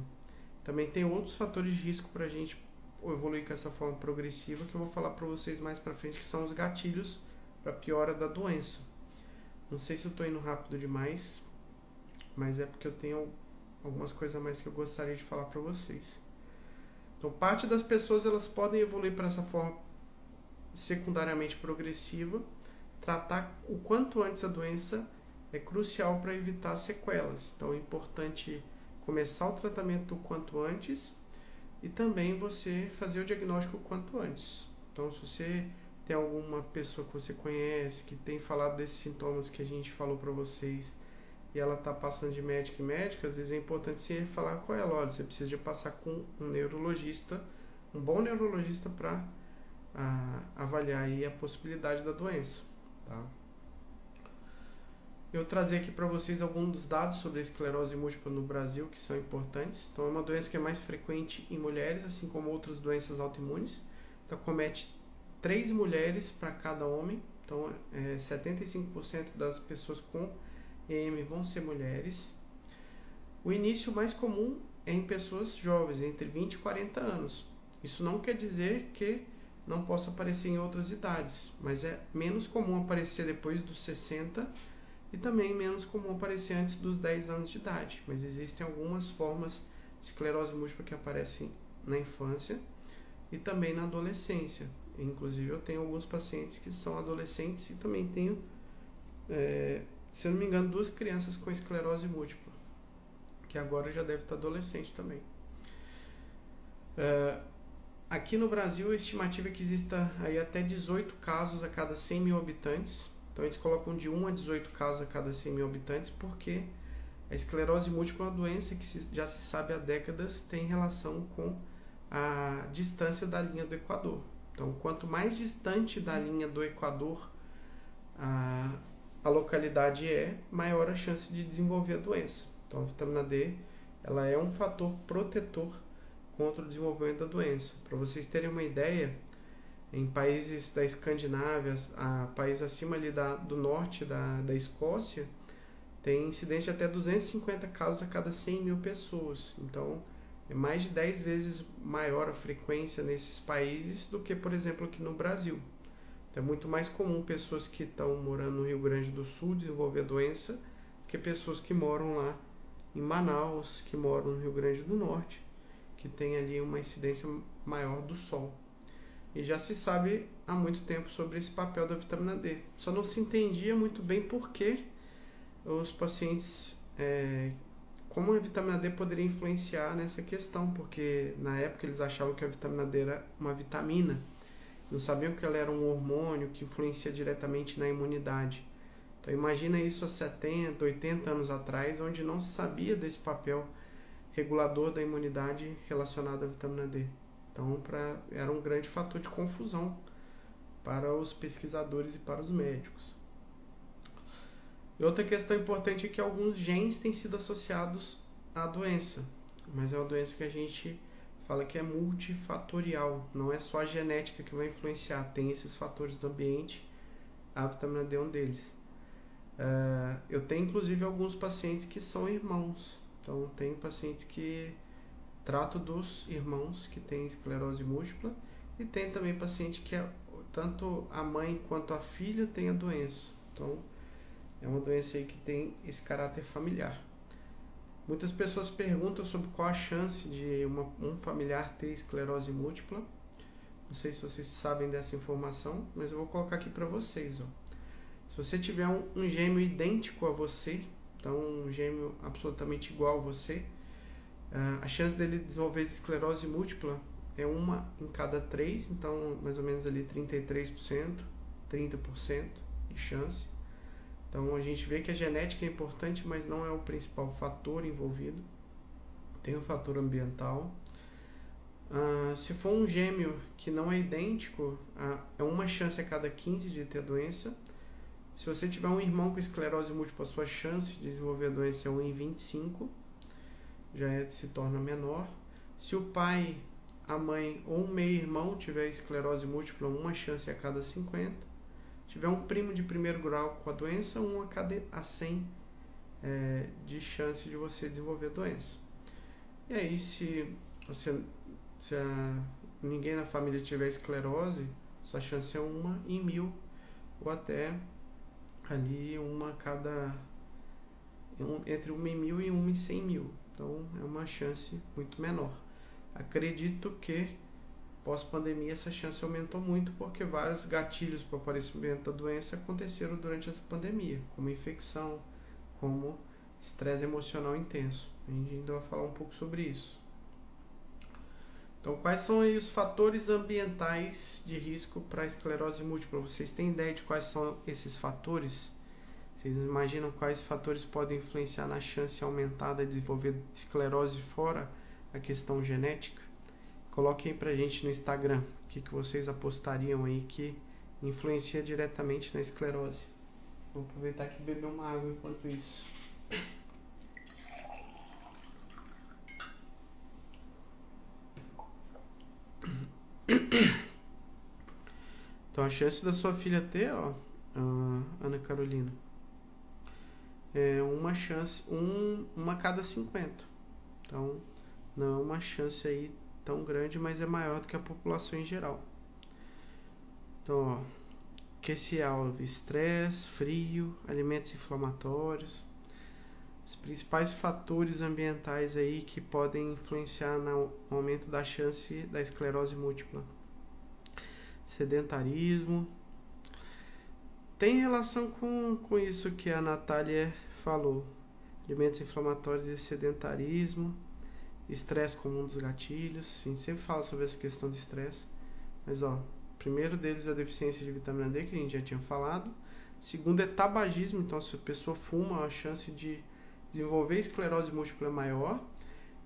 Também tem outros fatores de risco para a gente evoluir com essa forma progressiva, que eu vou falar para vocês mais para frente, que são os gatilhos para piora da doença. Não sei se eu estou indo rápido demais, mas é porque eu tenho algumas coisas a mais que eu gostaria de falar para vocês. Então, parte das pessoas elas podem evoluir para essa forma secundariamente progressiva. Tratar o quanto antes a doença é crucial para evitar sequelas. Então, é importante começar o tratamento o quanto antes e também você fazer o diagnóstico o quanto antes. Então, se você tem alguma pessoa que você conhece que tem falado desses sintomas que a gente falou para vocês e ela está passando de médico em médico, às vezes é importante você falar com ela, olha, você precisa de passar com um neurologista, um bom neurologista para avaliar aí a possibilidade da doença, tá? Eu trazer aqui para vocês alguns dos dados sobre a esclerose múltipla no Brasil que são importantes. Então, é uma doença que é mais frequente em mulheres, assim como outras doenças autoimunes. Então, comete 3 mulheres para cada homem. Então, 75% das pessoas com EM vão ser mulheres. O início mais comum é em pessoas jovens, entre 20 e 40 anos. Isso não quer dizer que não possa aparecer em outras idades, mas é menos comum aparecer depois dos 60 e também menos comum aparecer antes dos 10 anos de idade. Mas existem algumas formas de esclerose múltipla que aparecem na infância e também na adolescência. Inclusive, eu tenho alguns pacientes que são adolescentes e também tenho, se eu não me engano, 2 crianças com esclerose múltipla, que agora já deve estar adolescente também. Aqui no Brasil, a estimativa é que exista aí até 18 casos a cada 100 mil habitantes. Então, eles colocam de 1 a 18 casos a cada 100 mil habitantes, porque a esclerose múltipla é uma doença que já se sabe há décadas tem relação com a distância da linha do Equador. Então, quanto mais distante da linha do Equador a localidade maior a chance de desenvolver a doença. Então, a vitamina D ela é um fator protetor contra o desenvolvimento da doença. Para vocês terem uma ideia, em países da Escandinávia, países acima ali do norte da Escócia, tem incidência de até 250 casos a cada 100 mil pessoas. Então, é mais de 10 vezes maior a frequência nesses países do que, por exemplo, aqui no Brasil. Então, é muito mais comum pessoas que estão morando no Rio Grande do Sul desenvolver a doença do que pessoas que moram lá em Manaus, que moram no Rio Grande do Norte, que tem ali uma incidência maior do sol. E já se sabe há muito tempo sobre esse papel da vitamina D. Só não se entendia muito bem por que os pacientes, como a vitamina D poderia influenciar nessa questão, porque na época eles achavam que a vitamina D era uma vitamina, não sabiam que ela era um hormônio que influencia diretamente na imunidade. Então imagina isso há 70, 80 anos atrás, onde não se sabia desse papel regulador da imunidade relacionado à vitamina D. Então, era um grande fator de confusão para os pesquisadores e para os médicos. E outra questão importante é que alguns genes têm sido associados à doença, mas é uma doença que a gente fala que é multifatorial, não é só a genética que vai influenciar, tem esses fatores do ambiente, a vitamina D é um deles. Eu tenho inclusive alguns pacientes que são irmãos, então tem pacientes que trato dos irmãos que têm esclerose múltipla e tem também paciente que tanto a mãe quanto a filha tem a doença. Então, é uma doença aí que tem esse caráter familiar. Muitas pessoas perguntam sobre qual a chance de um familiar ter esclerose múltipla. Não sei se vocês sabem dessa informação, mas eu vou colocar aqui para vocês. Se você tiver um gêmeo idêntico a você, então um gêmeo absolutamente igual a você, a chance dele desenvolver esclerose múltipla é 1 em cada 3, então mais ou menos ali 33%, 30% de chance. Então a gente vê que a genética é importante, mas não é o principal fator envolvido. Tem o fator ambiental. Se for um gêmeo que não é idêntico, é 1 chance a cada 15 de ter a doença. Se você tiver um irmão com esclerose múltipla, a sua chance de desenvolver a doença é 1 em 25. Se torna menor. Se o pai, a mãe ou um meio-irmão tiver esclerose múltipla, 1 chance a cada 50. Se tiver um primo de primeiro grau com a doença, 1 a cada 100 de chance de você desenvolver a doença. E aí, se ninguém na família tiver esclerose, sua chance é 1 em 1000 ou até ali entre 1 em 1000 e 1 em 100 mil. Então, é uma chance muito menor. Acredito que, pós-pandemia, essa chance aumentou muito porque vários gatilhos para o aparecimento da doença aconteceram durante essa pandemia, como infecção, como estresse emocional intenso. A gente ainda vai falar um pouco sobre isso. Então, quais são aí os fatores ambientais de risco para a esclerose múltipla? Vocês têm ideia de quais são esses fatores? Vocês imaginam quais fatores podem influenciar na chance aumentada de desenvolver esclerose fora a questão genética? Coloquem pra gente no Instagram o que vocês apostariam aí que influencia diretamente na esclerose. Vou aproveitar aqui e beber uma água enquanto isso. Então a chance da sua filha ter, ó, Ana Carolina, é uma chance, uma a cada 50. Então não é uma chance aí tão grande, mas é maior do que a população em geral. Então, ó, QC-alvo, estresse, frio, alimentos inflamatórios, os principais fatores ambientais aí que podem influenciar no aumento da chance da esclerose múltipla. Sedentarismo. Tem relação com isso que a Natália falou. Alimentos inflamatórios e sedentarismo. Estresse como um dos gatilhos. A gente sempre fala sobre essa questão de estresse. Mas, ó, primeiro deles é a deficiência de vitamina D, que a gente já tinha falado. Segundo é tabagismo. Então, se a pessoa fuma, a chance de desenvolver esclerose múltipla é maior.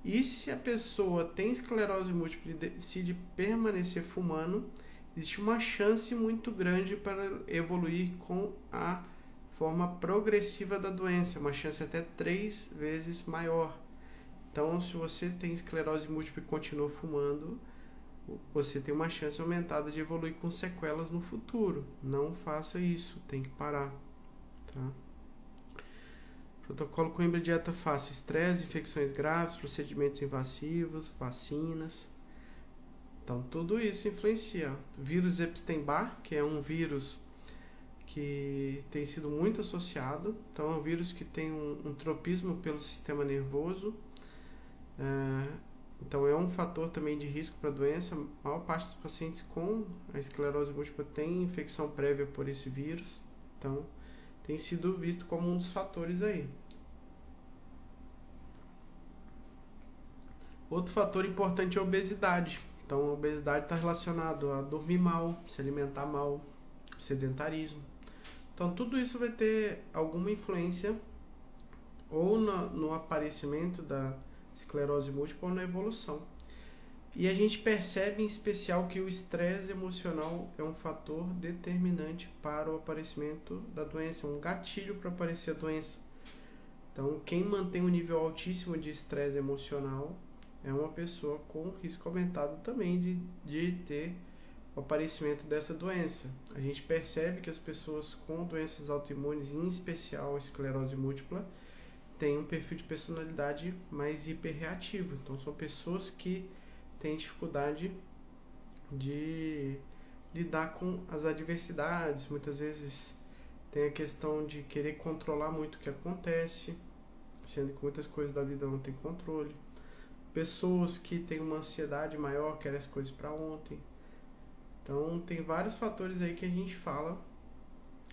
E se a pessoa tem esclerose múltipla e decide permanecer fumando, existe uma chance muito grande para evoluir com a forma progressiva da doença, uma chance até 3 vezes maior. Então, se você tem esclerose múltipla e continua fumando, você tem uma chance aumentada de evoluir com sequelas no futuro. Não faça isso, tem que parar. Tá? Protocolo Coimbra Dieta Fácil: estresse, infecções graves, procedimentos invasivos, vacinas. Então, tudo isso influencia. Vírus Epstein-Barr, que é um vírus que tem sido muito associado. Então, é um vírus que tem um tropismo pelo sistema nervoso. Então, é um fator também de risco para a doença. A maior parte dos pacientes com a esclerose múltipla tem infecção prévia por esse vírus. Então, tem sido visto como um dos fatores aí. Outro fator importante é a obesidade. Então, a obesidade está relacionada a dormir mal, se alimentar mal, sedentarismo. Então, tudo isso vai ter alguma influência ou no aparecimento da esclerose múltipla ou na evolução. E a gente percebe em especial que o estresse emocional é um fator determinante para o aparecimento da doença, um gatilho para aparecer a doença. Então, quem mantém um nível altíssimo de estresse emocional é uma pessoa com risco aumentado também de ter o aparecimento dessa doença. A gente percebe que as pessoas com doenças autoimunes, em especial a esclerose múltipla, têm um perfil de personalidade mais hiperreativo. Então, são pessoas que têm dificuldade de lidar com as adversidades. Muitas vezes tem a questão de querer controlar muito o que acontece, sendo que muitas coisas da vida não tem controle. Pessoas que têm uma ansiedade maior, querem as coisas para ontem. Então, tem vários fatores aí que a gente fala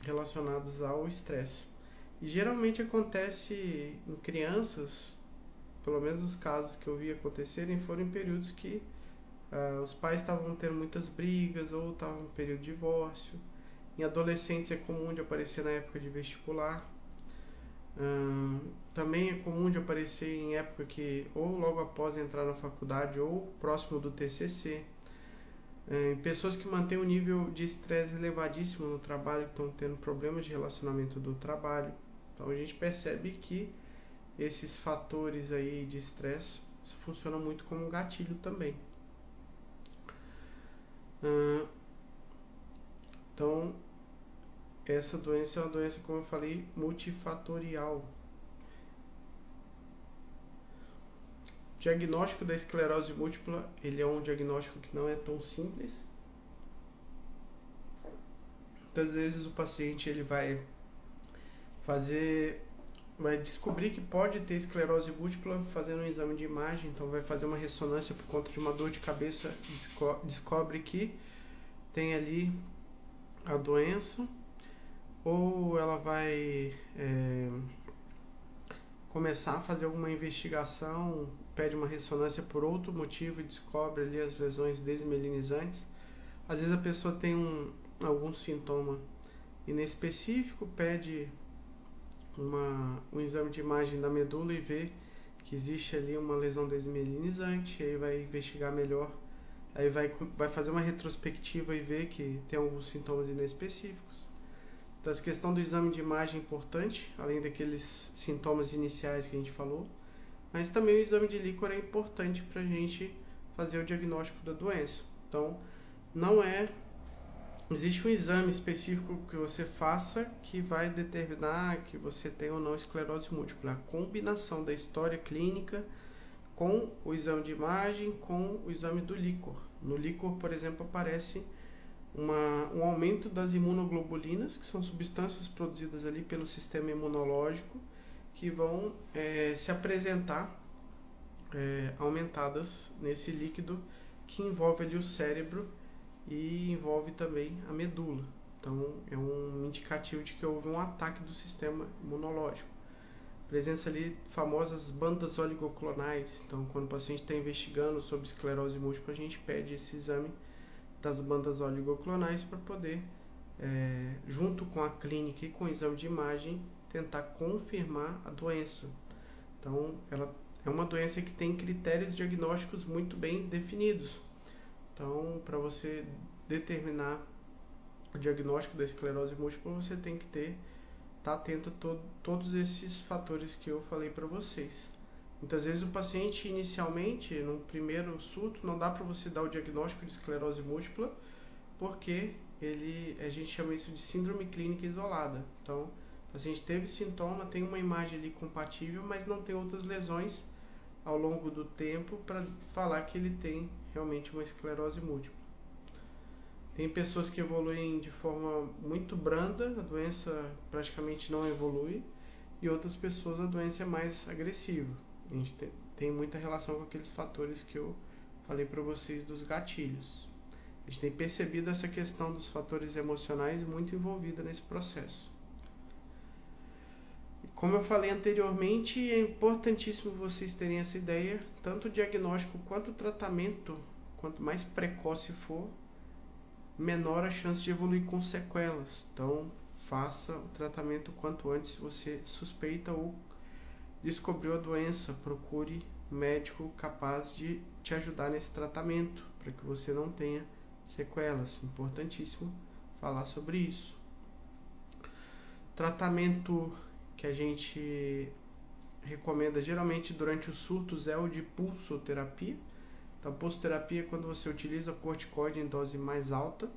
relacionados ao estresse. E geralmente acontece em crianças, pelo menos os casos que eu vi acontecerem, foram em períodos que os pais estavam tendo muitas brigas ou estavam em período de divórcio. Em adolescentes é comum de aparecer na época de vestibular. Também é comum de aparecer em época que ou logo após entrar na faculdade ou próximo do TCC. Pessoas que mantêm um nível de estresse elevadíssimo no trabalho, que estão tendo problemas de relacionamento do trabalho. Então a gente percebe que esses fatores aí de estresse funcionam muito como um gatilho também. Então, essa doença é uma doença, como eu falei, multifatorial. Diagnóstico da esclerose múltipla, ele é um diagnóstico que não é tão simples. Muitas vezes o paciente ele vai descobrir que pode ter esclerose múltipla fazendo um exame de imagem, então vai fazer uma ressonância por conta de uma dor de cabeça, descobre que tem ali a doença, ou ela vai começar a fazer alguma investigação, pede uma ressonância por outro motivo e descobre ali as lesões desmielinizantes. Às vezes a pessoa tem algum sintoma inespecífico, pede um exame de imagem da medula e vê que existe ali uma lesão desmielinizante, e aí vai investigar melhor Aí vai fazer uma retrospectiva e ver que tem alguns sintomas inespecíficos. Então, essa questão do exame de imagem é importante, além daqueles sintomas iniciais que a gente falou. Mas também o exame de líquor é importante para a gente fazer o diagnóstico da doença. Então, não existe um exame específico que você faça que vai determinar que você tem ou não esclerose múltipla. A combinação da história clínica com o exame de imagem, com o exame do líquor. No líquor, por exemplo, aparece um aumento das imunoglobulinas, que são substâncias produzidas ali pelo sistema imunológico, que vão se apresentar aumentadas nesse líquido que envolve ali o cérebro e envolve também a medula. Então, é um indicativo de que houve um ataque do sistema imunológico. Presença ali famosas bandas oligoclonais. Então, quando o paciente está investigando sobre esclerose múltipla, a gente pede esse exame das bandas oligoclonais para poder, junto com a clínica e com o exame de imagem, tentar confirmar a doença. Então, ela é uma doença que tem critérios diagnósticos muito bem definidos. Então, para você determinar o diagnóstico da esclerose múltipla, você tem que estar atento a todos esses fatores que eu falei para vocês. Muitas vezes o paciente inicialmente, no primeiro surto, não dá para você dar o diagnóstico de esclerose múltipla, porque a gente chama isso de síndrome clínica isolada. Então, o paciente teve sintoma, tem uma imagem ali compatível, mas não tem outras lesões ao longo do tempo para falar que ele tem realmente uma esclerose múltipla. Tem pessoas que evoluem de forma muito branda, a doença praticamente não evolui, e outras pessoas a doença é mais agressiva. A gente tem muita relação com aqueles fatores que eu falei para vocês dos gatilhos. A gente tem percebido essa questão dos fatores emocionais muito envolvida nesse processo. Como eu falei anteriormente, é importantíssimo vocês terem essa ideia, tanto o diagnóstico quanto o tratamento, quanto mais precoce for, menor a chance de evoluir com sequelas. Então, faça o tratamento quanto antes você suspeita ou descobriu a doença. Procure um médico capaz de te ajudar nesse tratamento, para que você não tenha sequelas. Importantíssimo falar sobre isso. Tratamento que a gente recomenda geralmente durante os surtos é o de pulsoterapia. Então, a pulsoterapia é quando você utiliza corticoide em dose mais alta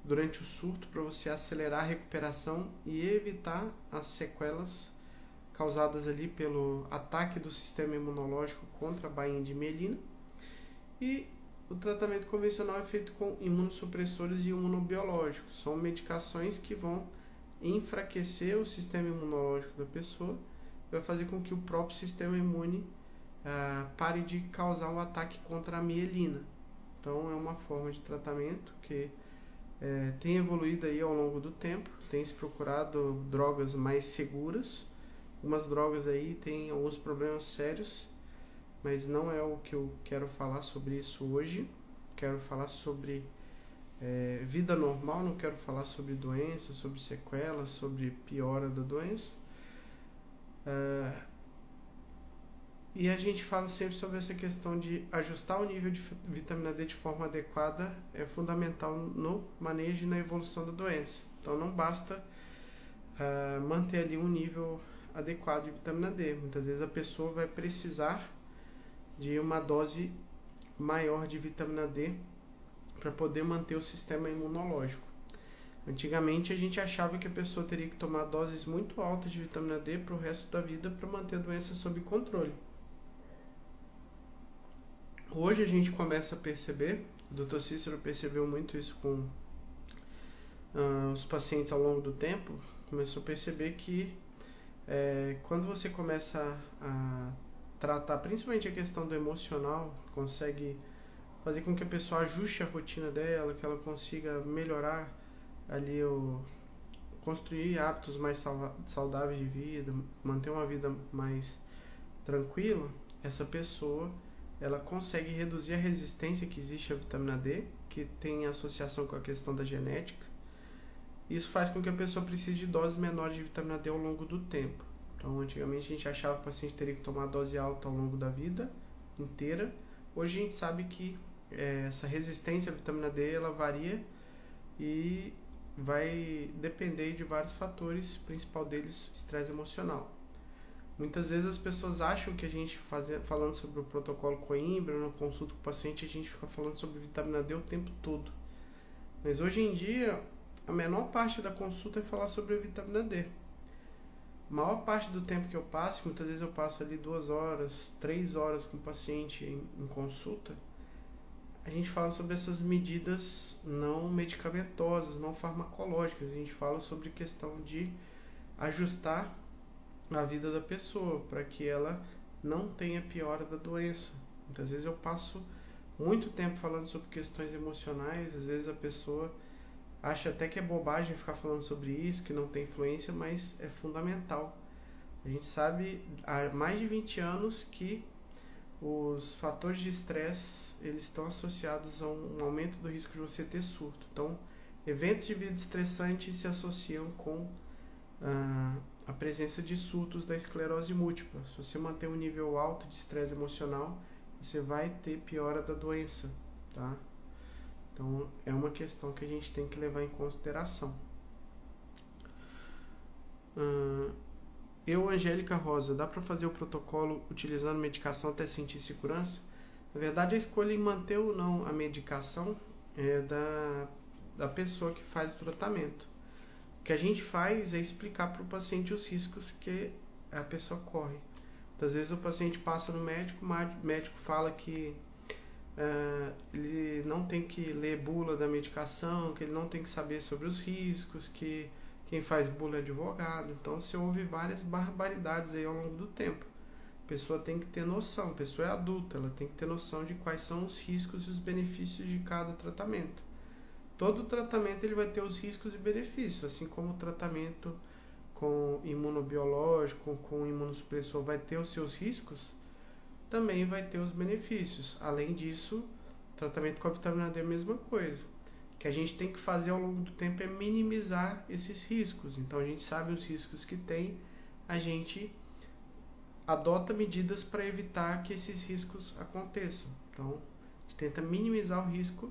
durante o surto para você acelerar a recuperação e evitar as sequelas causadas ali pelo ataque do sistema imunológico contra a bainha de mielina. E o tratamento convencional é feito com imunossupressores e imunobiológicos. São medicações que vão enfraquecer o sistema imunológico da pessoa, vai fazer com que o próprio sistema imune pare de causar um ataque contra a mielina. Então, é uma forma de tratamento que tem evoluído aí ao longo do tempo, tem se procurado drogas mais seguras. Algumas drogas aí têm alguns problemas sérios, mas não é o que eu quero falar sobre isso hoje. Quero falar sobre vida normal, não quero falar sobre doença, sobre sequelas, sobre piora da doença. E a gente fala sempre sobre essa questão de ajustar o nível de vitamina D de forma adequada, é fundamental no manejo e na evolução da doença. Então, não basta manter ali um nível adequado de vitamina D. Muitas vezes a pessoa vai precisar de uma dose maior de vitamina D para poder manter o sistema imunológico. Antigamente a gente achava que a pessoa teria que tomar doses muito altas de vitamina D para o resto da vida para manter a doença sob controle. Hoje a gente começa a perceber, o Dr. Cícero percebeu muito isso com os pacientes ao longo do tempo, começou a perceber que quando você começa a tratar principalmente a questão do emocional, consegue fazer com que a pessoa ajuste a rotina dela, que ela consiga melhorar ali construir hábitos mais saudáveis de vida, manter uma vida mais tranquila, essa pessoa ela consegue reduzir a resistência que existe à vitamina D, que tem associação com a questão da genética. Isso faz com que a pessoa precise de doses menores de vitamina D ao longo do tempo. Então, antigamente a gente achava que o paciente teria que tomar dose alta ao longo da vida inteira. Hoje a gente sabe que essa resistência à vitamina D ela varia e vai depender de vários fatores, o principal deles estresse emocional. Muitas vezes as pessoas acham que a gente falando sobre o protocolo Coimbra, na consulta com o paciente, a gente fica falando sobre vitamina D o tempo todo. Mas hoje em dia, a menor parte da consulta é falar sobre a vitamina D. A maior parte do tempo que eu passo, muitas vezes eu passo ali 2 horas, 3 horas com o paciente em consulta, a gente fala sobre essas medidas não medicamentosas, não farmacológicas. A gente fala sobre questão de ajustar a vida da pessoa para que ela não tenha piora da doença. Muitas vezes eu passo muito tempo falando sobre questões emocionais, às vezes a pessoa acha até que é bobagem ficar falando sobre isso, que não tem influência, mas é fundamental. A gente sabe há mais de 20 anos que os fatores de estresse eles estão associados a um aumento do risco de você ter surto. Então, eventos de vida estressante se associam com a presença de surtos da esclerose múltipla. Se você manter um nível alto de estresse emocional, você vai ter piora da doença, tá? Então, é uma questão que a gente tem que levar em consideração. Angélica Rosa, dá para fazer o protocolo utilizando medicação até sentir segurança? Na verdade, a escolha em manter ou não a medicação é da pessoa que faz o tratamento. O que a gente faz é explicar para o paciente os riscos que a pessoa corre. Muitas vezes o paciente passa no médico, o médico fala que ele não tem que ler bula da medicação, que ele não tem que saber sobre os riscos, que quem faz bula é advogado. Então você ouve várias barbaridades aí ao longo do tempo. A pessoa tem que ter noção, a pessoa é adulta, ela tem que ter noção de quais são os riscos e os benefícios de cada tratamento. Todo tratamento ele vai ter os riscos e benefícios, assim como o tratamento com imunobiológico, com imunossupressor vai ter os seus riscos, também vai ter os benefícios. Além disso, o tratamento com a vitamina D é a mesma coisa. O que a gente tem que fazer ao longo do tempo é minimizar esses riscos. Então a gente sabe os riscos que tem, a gente adota medidas para evitar que esses riscos aconteçam. Então a gente tenta minimizar o risco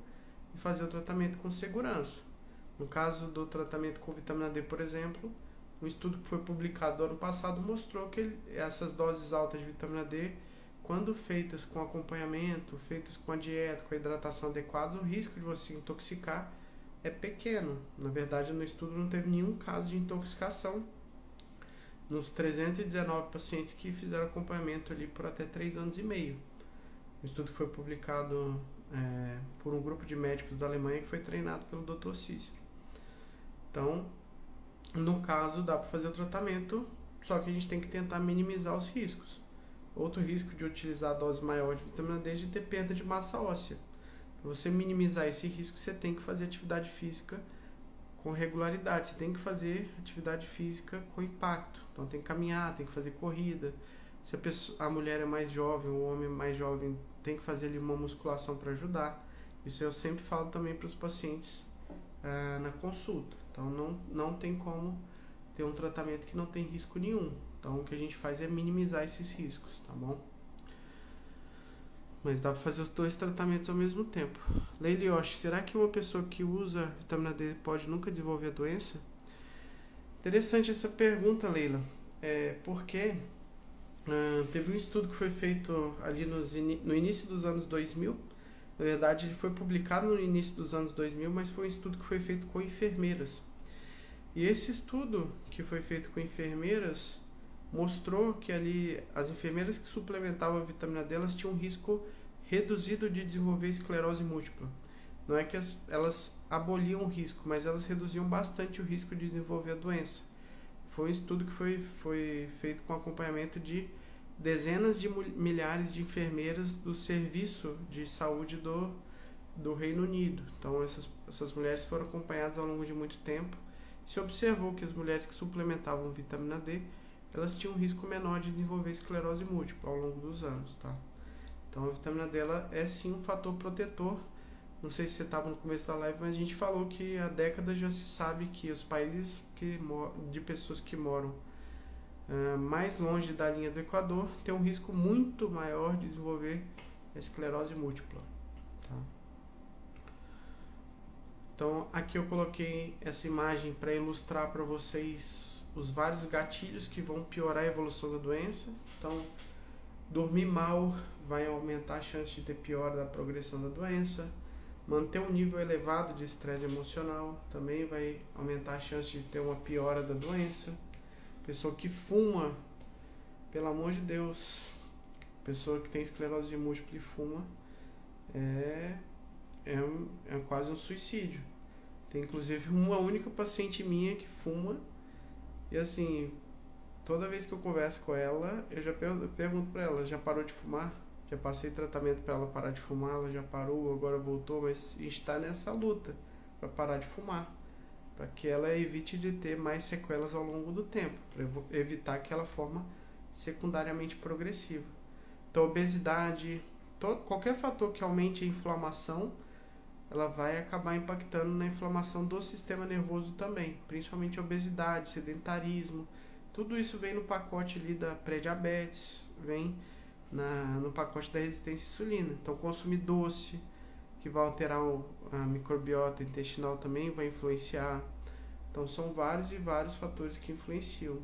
e fazer o tratamento com segurança. No caso do tratamento com vitamina D, por exemplo, um estudo que foi publicado ano passado mostrou que essas doses altas de vitamina D, quando feitas com acompanhamento, feitas com a dieta, com a hidratação adequada, o risco de você intoxicar é pequeno. Na verdade, no estudo não teve nenhum caso de intoxicação nos 319 pacientes que fizeram acompanhamento ali por até 3 anos e meio. O estudo foi publicado por um grupo de médicos da Alemanha que foi treinado pelo Dr. Cícero. Então, no caso, dá para fazer o tratamento, só que a gente tem que tentar minimizar os riscos. Outro risco de utilizar a dose maior de vitamina D é de ter perda de massa óssea. Para você minimizar esse risco, você tem que fazer atividade física com regularidade. Você tem que fazer atividade física com impacto. Então tem que caminhar, tem que fazer corrida. Se a mulher é mais jovem, o homem é mais jovem, tem que fazer ali uma musculação para ajudar. Isso eu sempre falo também para os pacientes na consulta. Então não tem como ter um tratamento que não tem risco nenhum. Então o que a gente faz é minimizar esses riscos, tá bom? Mas dá para fazer os 2 tratamentos ao mesmo tempo. Leila Yoshi, será que uma pessoa que usa vitamina D pode nunca desenvolver a doença? Interessante essa pergunta, Leila. Porque teve um estudo que foi feito ali no início dos anos 2000. Na verdade, ele foi publicado no início dos anos 2000, mas foi um estudo que foi feito com enfermeiras. E esse estudo que foi feito com enfermeiras mostrou que ali as enfermeiras que suplementavam a vitamina D, elas tinham um risco reduzido de desenvolver esclerose múltipla. Não é que elas aboliam o risco, mas elas reduziam bastante o risco de desenvolver a doença. Foi um estudo que foi feito com acompanhamento de dezenas de milhares de enfermeiras do serviço de saúde do Reino Unido. Então essas mulheres foram acompanhadas ao longo de muito tempo. Se observou que as mulheres que suplementavam vitamina D, elas tinham um risco menor de desenvolver esclerose múltipla ao longo dos anos, tá? Então a vitamina D ela é sim um fator protetor. Não sei se você estava no começo da live, mas a gente falou que há décadas já se sabe que os países de pessoas que moram mais longe da linha do Equador têm um risco muito maior de desenvolver a esclerose múltipla, tá? Então aqui eu coloquei essa imagem para ilustrar para vocês os vários gatilhos que vão piorar a evolução da doença. Então, dormir mal vai aumentar a chance de ter piora da progressão da doença. Manter um nível elevado de estresse emocional também vai aumentar a chance de ter uma piora da doença. Pessoa que fuma, pelo amor de Deus, pessoa que tem esclerose múltipla e fuma, é quase um suicídio. Tem inclusive uma única paciente minha que fuma, e assim, toda vez que eu converso com ela, eu já pergunto pra ela, já parou de fumar? Já passei tratamento para ela parar de fumar, ela já parou, agora voltou, mas a gente está nessa luta para parar de fumar, para que ela evite de ter mais sequelas ao longo do tempo, para evitar aquela forma secundariamente progressiva. Então, obesidade, qualquer fator que aumente a inflamação, ela vai acabar impactando na inflamação do sistema nervoso também, principalmente obesidade, sedentarismo, tudo isso vem no pacote ali da pré-diabetes, vem no pacote da resistência à insulina. Então, consumir doce, que vai alterar a microbiota intestinal também, vai influenciar. Então, são vários e vários fatores que influenciam.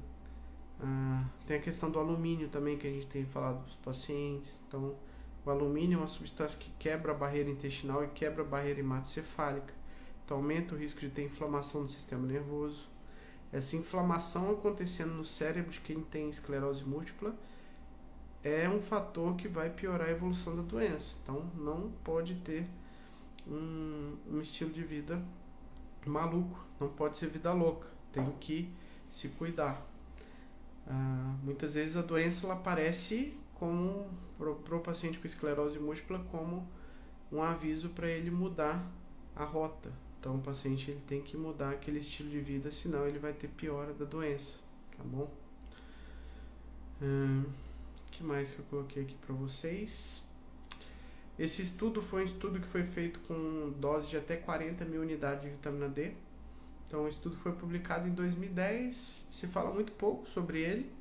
Tem a questão do alumínio também, que a gente tem falado para os pacientes. Então, o alumínio é uma substância que quebra a barreira intestinal e quebra a barreira hematocefálica. Então, aumenta o risco de ter inflamação no sistema nervoso. Essa inflamação acontecendo no cérebro de quem tem esclerose múltipla é um fator que vai piorar a evolução da doença. Então, não pode ter um estilo de vida maluco, não pode ser vida louca, tem que se cuidar. Muitas vezes a doença ela aparece como para o paciente com esclerose múltipla como um aviso para ele mudar a rota. Então, o paciente ele tem que mudar aquele estilo de vida, senão ele vai ter piora da doença, tá bom? O que mais que eu coloquei aqui para vocês? Esse estudo foi um estudo que foi feito com dose de até 40 mil unidades de vitamina D. Então, o estudo foi publicado em 2010, se fala muito pouco sobre ele,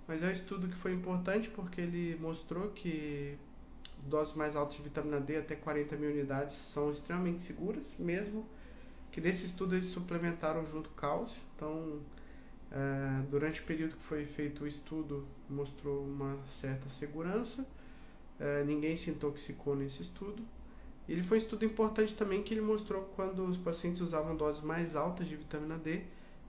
mas é um estudo que foi importante porque ele mostrou que doses mais altas de vitamina D, até 40 mil unidades, são extremamente seguras, mesmo que nesse estudo eles suplementaram junto cálcio. Então, durante o período que foi feito o estudo, mostrou uma certa segurança, ninguém se intoxicou nesse estudo. Ele foi um estudo importante também que ele mostrou que quando os pacientes usavam doses mais altas de vitamina D,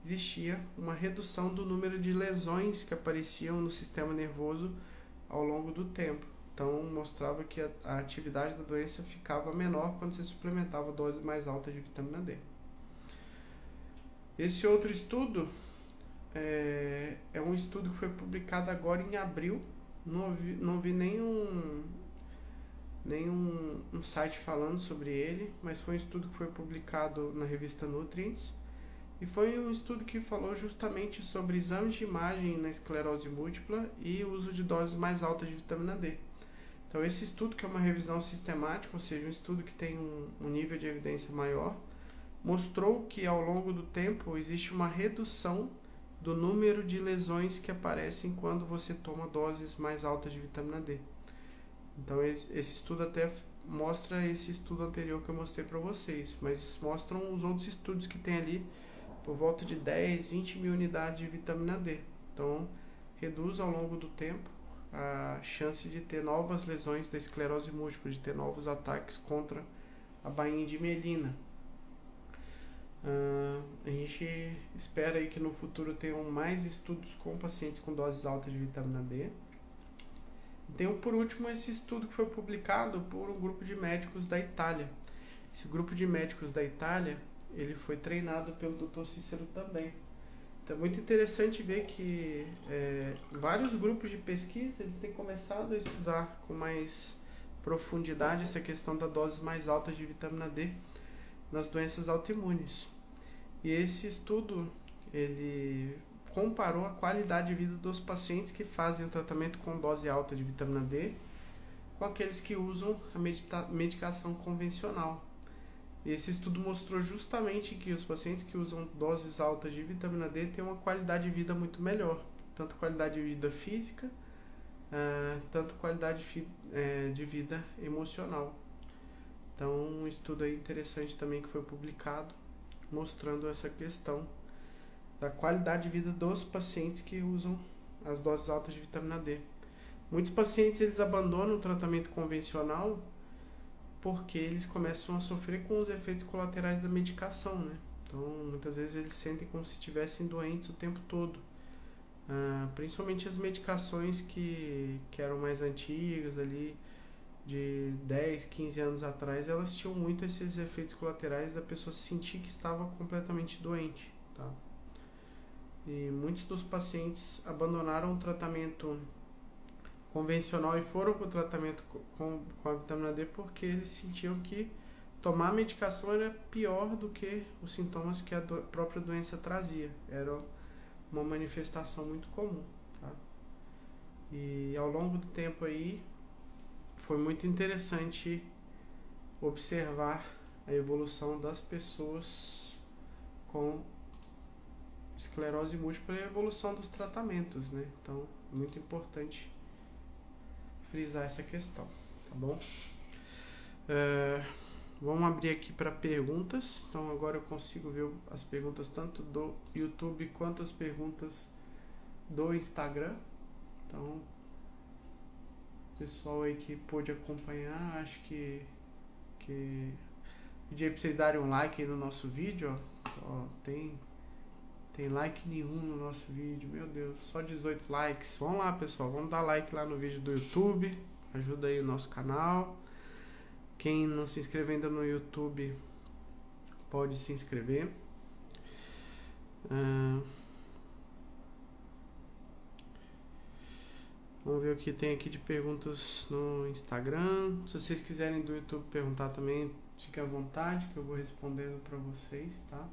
existia uma redução do número de lesões que apareciam no sistema nervoso ao longo do tempo. Então, mostrava que a atividade da doença ficava menor quando você suplementava doses mais altas de vitamina D. Esse outro estudo é um estudo que foi publicado agora em abril. Não vi nenhum site falando sobre ele, mas foi um estudo que foi publicado na revista Nutrients. E foi um estudo que falou justamente sobre exames de imagem na esclerose múltipla e o uso de doses mais altas de vitamina D. Então, esse estudo, que é uma revisão sistemática, ou seja, um estudo que tem um nível de evidência maior, mostrou que ao longo do tempo existe uma redução do número de lesões que aparecem quando você toma doses mais altas de vitamina D. Então, esse estudo até mostra esse estudo anterior que eu mostrei para vocês, mas mostram os outros estudos que tem ali por volta de 10, 20 mil unidades de vitamina D. Então, reduz ao longo do tempo a chance de ter novas lesões da esclerose múltipla, de ter novos ataques contra a bainha de mielina. A gente espera aí que no futuro tenham mais estudos com pacientes com doses altas de vitamina D. Tem por último esse estudo que foi publicado por um grupo de médicos da Itália. Esse grupo de médicos da Itália, ele foi treinado pelo Dr. Cícero também. Então é muito interessante ver que vários grupos de pesquisa eles têm começado a estudar com mais profundidade essa questão da dose mais alta de vitamina D nas doenças autoimunes. E esse estudo ele comparou a qualidade de vida dos pacientes que fazem o tratamento com dose alta de vitamina D com aqueles que usam a medicação convencional. E esse estudo mostrou justamente que os pacientes que usam doses altas de vitamina D têm uma qualidade de vida muito melhor, tanto qualidade de vida física, tanto qualidade de vida emocional. Então, um estudo aí interessante também que foi publicado, mostrando essa questão da qualidade de vida dos pacientes que usam as doses altas de vitamina D. Muitos pacientes eles abandonam o tratamento convencional porque eles começam a sofrer com os efeitos colaterais da medicação, né? Então, muitas vezes eles sentem como se estivessem doentes o tempo todo. Principalmente as medicações que eram mais antigas ali, de 10, 15 anos atrás, elas tinham muito esses efeitos colaterais da pessoa sentir que estava completamente doente, tá? E muitos dos pacientes abandonaram o tratamento convencional e foram para o tratamento com a vitamina D porque eles sentiam que tomar a medicação era pior do que os sintomas que a própria doença trazia. Era uma manifestação muito comum, tá? E ao longo do tempo aí foi muito interessante observar a evolução das pessoas com esclerose múltipla e a evolução dos tratamentos, né? Então, é muito importante frisar essa questão, tá bom? Vamos abrir aqui para perguntas. Então, agora eu consigo ver as perguntas tanto do YouTube quanto as perguntas do Instagram. Então, pessoal aí que pôde acompanhar, acho que pedi para vocês darem um like aí no nosso vídeo, ó, tem like nenhum no nosso vídeo, meu Deus, só 18 likes. Vamos lá, pessoal, vamos dar like lá no vídeo do YouTube, ajuda aí o nosso canal. Quem não se inscreveu ainda no YouTube pode se inscrever. Vamos ver o que tem aqui de perguntas no Instagram. Se vocês quiserem do YouTube perguntar também, fique à vontade que eu vou respondendo para vocês, tá?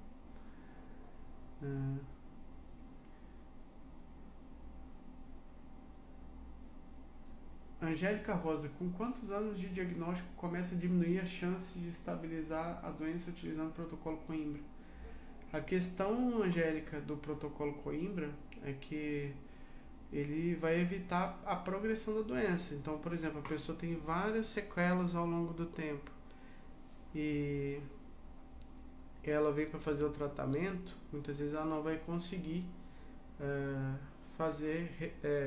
Angélica Rosa, com quantos anos de diagnóstico começa a diminuir a chance de estabilizar a doença utilizando o protocolo Coimbra? A questão, Angélica, do protocolo Coimbra é que ele vai evitar a progressão da doença. Então, por exemplo, a pessoa tem várias sequelas ao longo do tempo e ela vem para fazer o tratamento, muitas vezes ela não vai conseguir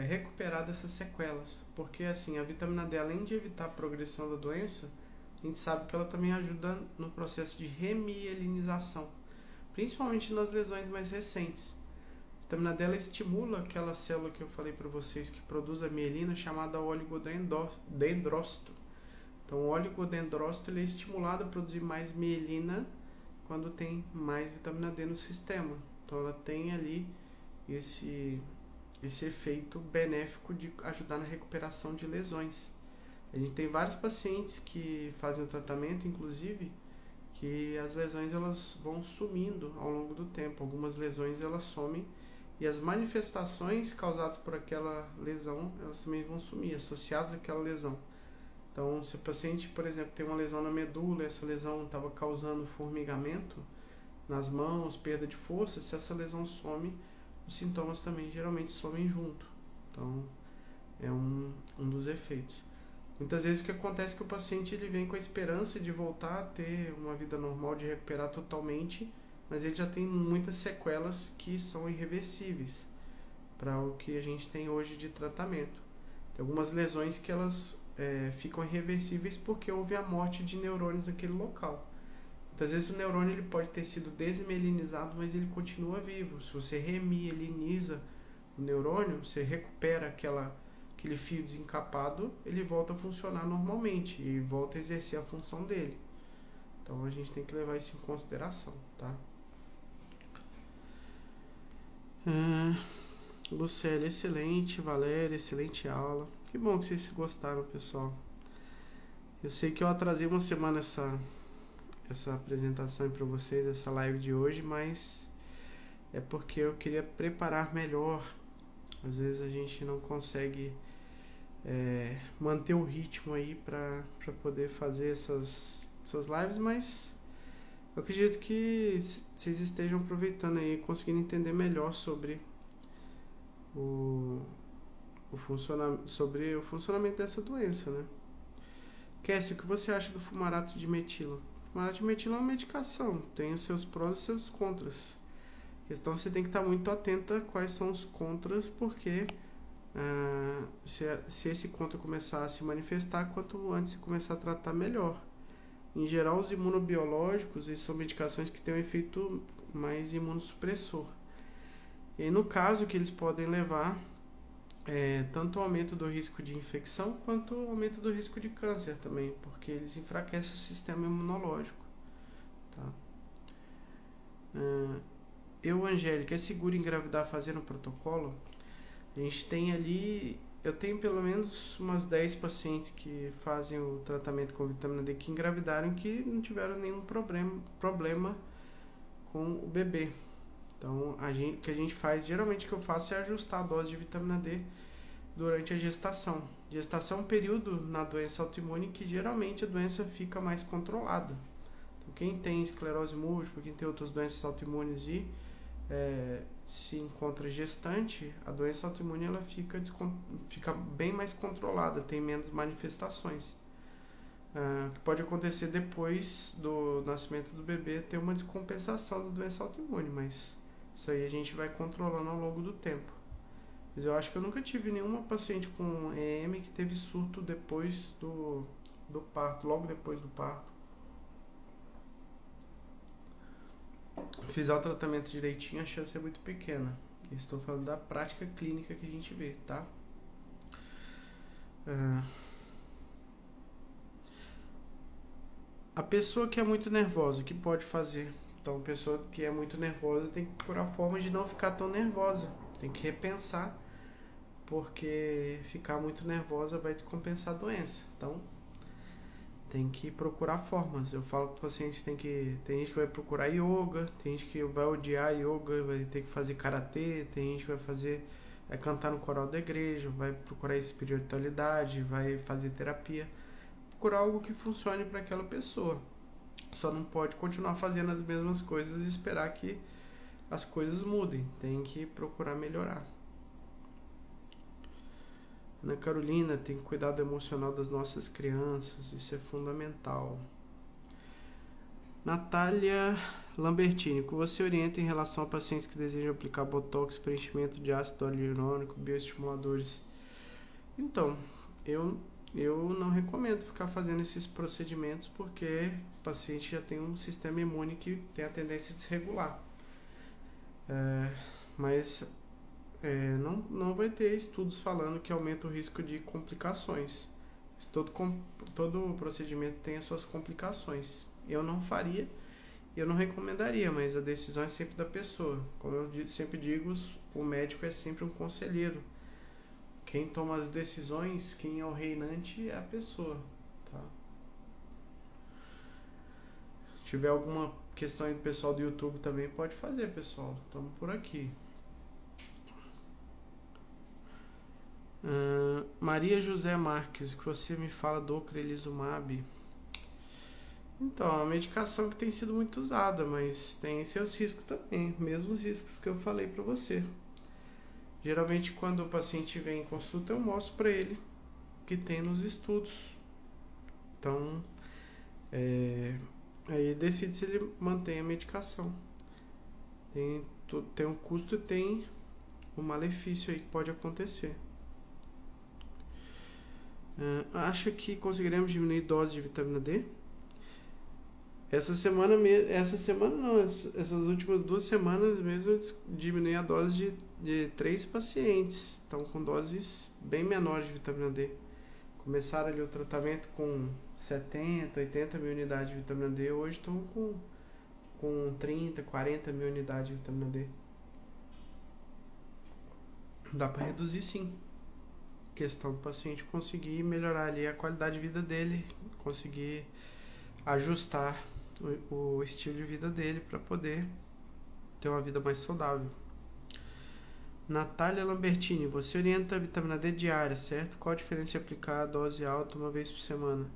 recuperar dessas sequelas, porque assim, a vitamina D, além de evitar a progressão da doença, a gente sabe que ela também ajuda no processo de remielinização, principalmente nas lesões mais recentes. A vitamina D ela estimula aquela célula que eu falei para vocês que produz a mielina, chamada oligodendrócito. Então, o oligodendrócito ele é estimulado a produzir mais mielina quando tem mais vitamina D no sistema. Então, ela tem ali esse efeito benéfico de ajudar na recuperação de lesões. A gente tem vários pacientes que fazem o tratamento, inclusive, que as lesões elas vão sumindo ao longo do tempo. Algumas lesões elas somem e as manifestações causadas por aquela lesão elas também vão sumir, associadas àquela lesão. Então, se o paciente, por exemplo, tem uma lesão na medula, essa lesão estava causando formigamento nas mãos, perda de força, se essa lesão some, os sintomas também geralmente somem junto. Então, é um dos efeitos. Muitas vezes o que acontece é que o paciente ele vem com a esperança de voltar a ter uma vida normal, de recuperar totalmente, mas ele já tem muitas sequelas que são irreversíveis para o que a gente tem hoje de tratamento. Tem algumas lesões que elas ficam irreversíveis porque houve a morte de neurônios naquele local. Muitas vezes o neurônio ele pode ter sido desmielinizado, mas ele continua vivo. Se você remieliniza o neurônio, você recupera aquele fio desencapado, ele volta a funcionar normalmente e volta a exercer a função dele. Então a gente tem que levar isso em consideração, tá? Lucélia, excelente. Valéria, excelente aula. Que bom que vocês gostaram, pessoal. Eu sei que eu atrasei uma semana essa apresentação para vocês, essa live de hoje, mas é porque eu queria preparar melhor. Às vezes a gente não consegue manter o ritmo aí para poder fazer essas lives, mas eu acredito que vocês estejam aproveitando aí, conseguindo entender melhor sobre o funcionamento dessa doença, né? Cassie, o que você acha do fumarato de metila? O fumarato de metila é uma medicação, tem os seus prós e os seus contras. A questão é que você tem que estar muito atenta a quais são os contras, porque se esse contra começar a se manifestar, quanto antes você começar a tratar, melhor. Em geral, os imunobiológicos, eles são medicações que têm um efeito mais imunossupressor. E no caso que eles podem levar tanto ao aumento do risco de infecção quanto ao aumento do risco de câncer também, porque eles enfraquecem o sistema imunológico. Tá? Angélica, é seguro engravidar fazendo protocolo? A gente tem ali, eu tenho pelo menos umas 10 pacientes que fazem o tratamento com vitamina D que engravidaram, que não tiveram nenhum problema com o bebê. Então, o que a gente faz, geralmente o que eu faço é ajustar a dose de vitamina D durante a gestação. Gestação é um período na doença autoimune que geralmente a doença fica mais controlada. Então, quem tem esclerose múltipla, quem tem outras doenças autoimunes e se encontra gestante, a doença autoimune ela fica bem mais controlada, tem menos manifestações. O que pode acontecer depois do nascimento do bebê, ter uma descompensação da doença autoimune, mas isso aí a gente vai controlando ao longo do tempo. Mas eu acho que eu nunca tive nenhuma paciente com EM que teve surto depois do parto, logo depois do parto. Fizer o tratamento direitinho, a chance é muito pequena. Estou falando da prática clínica que a gente vê, tá? A pessoa que é muito nervosa, o que pode fazer? Então, a pessoa que é muito nervosa tem que procurar formas de não ficar tão nervosa. Tem que repensar, porque ficar muito nervosa vai descompensar a doença. Então, tem que procurar formas. Eu falo para o paciente, tem gente que vai procurar yoga, tem gente que vai odiar yoga, vai ter que fazer karatê, tem gente que vai cantar no coral da igreja, vai procurar espiritualidade, vai fazer terapia. Procurar algo que funcione para aquela pessoa. Só não pode continuar fazendo as mesmas coisas e esperar que as coisas mudem. Tem que procurar melhorar. Ana Carolina, tem que cuidar do emocional das nossas crianças, isso é fundamental. Natália Lambertini, o que você orienta em relação a pacientes que desejam aplicar botox, preenchimento de ácido hialurônico, bioestimuladores? Então, eu não recomendo ficar fazendo esses procedimentos, porque o paciente já tem um sistema imune que tem a tendência a desregular. Mas não vai ter estudos falando que aumenta o risco de complicações. Todo procedimento tem as suas complicações. Eu não faria, eu não recomendaria, mas a decisão é sempre da pessoa. Como eu sempre digo, o médico é sempre um conselheiro. Quem toma as decisões, quem é o reinante é a pessoa. Tá? Se tiver alguma questão aí do pessoal do YouTube também, pode fazer, pessoal. Estamos por aqui. Maria José Marques, o que você me fala do ocrelizumab? Então, é uma medicação que tem sido muito usada, mas tem seus riscos também, mesmos riscos que eu falei para você. Geralmente, quando o paciente vem em consulta, eu mostro para ele que tem nos estudos. Então, aí ele decide se ele mantém a medicação. Tem um custo e tem um malefício aí que pode acontecer. Acha que conseguiremos diminuir dose de vitamina D? Essas últimas 2 semanas mesmo eu diminui a dose de 3 pacientes. Estão com doses bem menores de vitamina D. Começaram ali o tratamento com 70, 80 mil unidades de vitamina D. Hoje estão com 30, 40 mil unidades de vitamina D. Dá para reduzir, sim. Questão do paciente conseguir melhorar ali a qualidade de vida dele, conseguir ajustar o estilo de vida dele para poder ter uma vida mais saudável. Natália Lambertini, você orienta a vitamina D diária, certo? Qual a diferença de aplicar a dose alta uma vez por semana?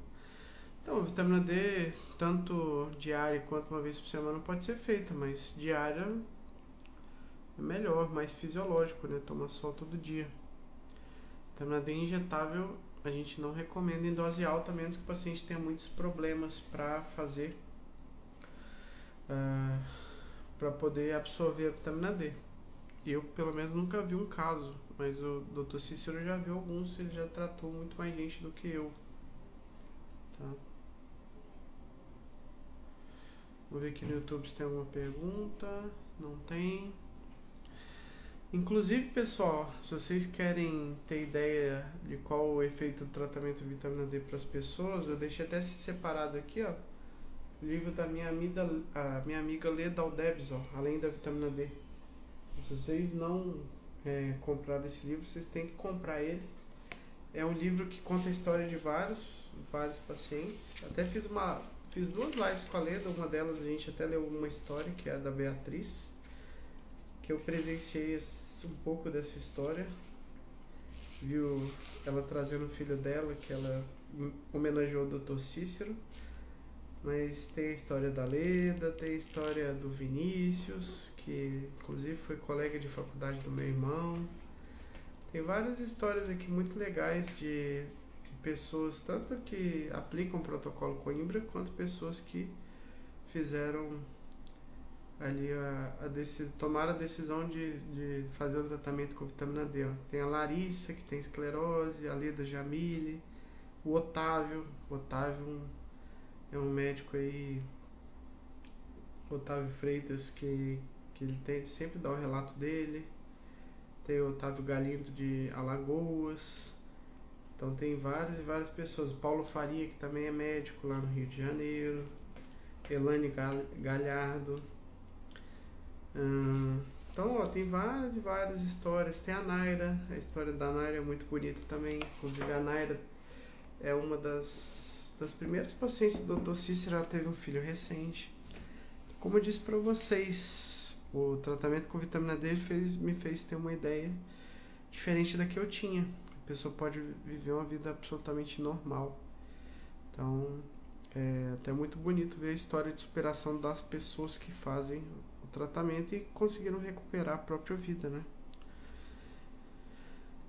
Então, a vitamina D, tanto diária quanto uma vez por semana, pode ser feita, mas diária é melhor, mais fisiológico, né? Toma sol todo dia. Vitamina D injetável a gente não recomenda em dose alta, a menos que o paciente tenha muitos problemas para fazer, para poder absorver a vitamina D. Eu, pelo menos, nunca vi um caso, mas o Dr. Cícero já viu alguns, ele já tratou muito mais gente do que eu. Tá? Vou ver aqui no YouTube se tem alguma pergunta. Não tem. Inclusive, pessoal, se vocês querem ter ideia de qual o efeito do tratamento de vitamina D para as pessoas, eu deixei até separado aqui, ó, o livro da minha amiga Leda Aldebs, ó, Além da Vitamina D. Se vocês não compraram esse livro, vocês têm que comprar ele. É um livro que conta a história de vários pacientes. Até fiz duas lives com a Leda, uma delas a gente até leu uma história, que é a da Beatriz, que eu presenciei um pouco dessa história. Viu ela trazendo o filho dela, que ela homenageou o Dr. Cícero. Mas tem a história da Leda, tem a história do Vinícius, que inclusive foi colega de faculdade do meu irmão. Tem várias histórias aqui muito legais de pessoas, tanto que aplicam o protocolo Coimbra, quanto pessoas que fizeram ali tomaram a decisão de fazer o tratamento com vitamina D. Ó. Tem a Larissa, que tem esclerose, a Leda Jamile, o Otávio. É um médico aí, Otávio Freitas, que ele sempre dá o relato dele. Tem o Otávio Galindo de Alagoas. Então tem várias pessoas. Paulo Faria, que também é médico lá no Rio de Janeiro. Elane Galhardo. Então, ó, tem várias histórias. Tem a Naira. A história da Naira é muito bonita também. Inclusive, a Naira é uma das primeiras pacientes do Dr. Cícero. Ela teve um filho recente. Como eu disse para vocês, o tratamento com vitamina D me fez ter uma ideia diferente da que eu tinha. A pessoa pode viver uma vida absolutamente normal. Então, é até muito bonito ver a história de superação das pessoas que fazem o tratamento e conseguiram recuperar a própria vida, né?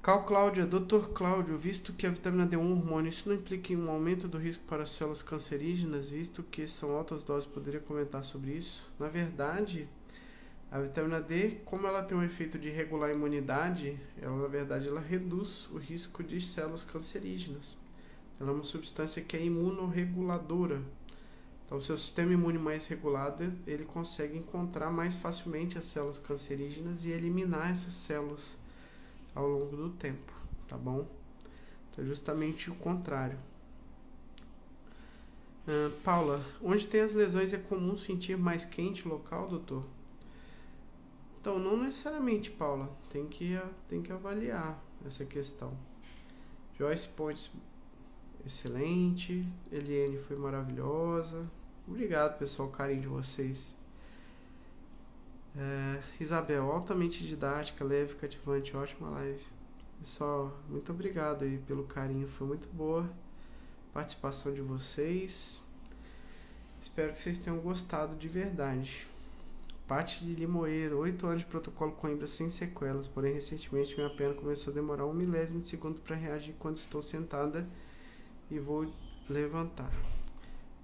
Cláudia, Dr. Cláudio, visto que a vitamina D é um hormônio, isso não implica em um aumento do risco para as células cancerígenas, visto que são altas doses? Poderia comentar sobre isso? Na verdade, a vitamina D, como ela tem um efeito de regular a imunidade, ela reduz o risco de células cancerígenas. Ela é uma substância que é imunorreguladora. Então, o seu sistema imune mais regulado, ele consegue encontrar mais facilmente as células cancerígenas e eliminar essas células ao longo do tempo, tá bom? Então, é justamente o contrário. Paula, onde tem as lesões é comum sentir mais quente o local, doutor? Então, não necessariamente, Paula. Tem que avaliar essa questão. Joyce Pontes, excelente. Eliane foi maravilhosa. Obrigado, pessoal, o carinho de vocês. Isabel, altamente didática, leve, cativante, ótima live. Pessoal, muito obrigado aí pelo carinho, foi muito boa a participação de vocês. Espero que vocês tenham gostado de verdade. Paty de Limoeiro, 8 anos de protocolo Coimbra sem sequelas, porém recentemente minha perna começou a demorar 1 milésimo de segundo para reagir quando estou sentada e vou levantar.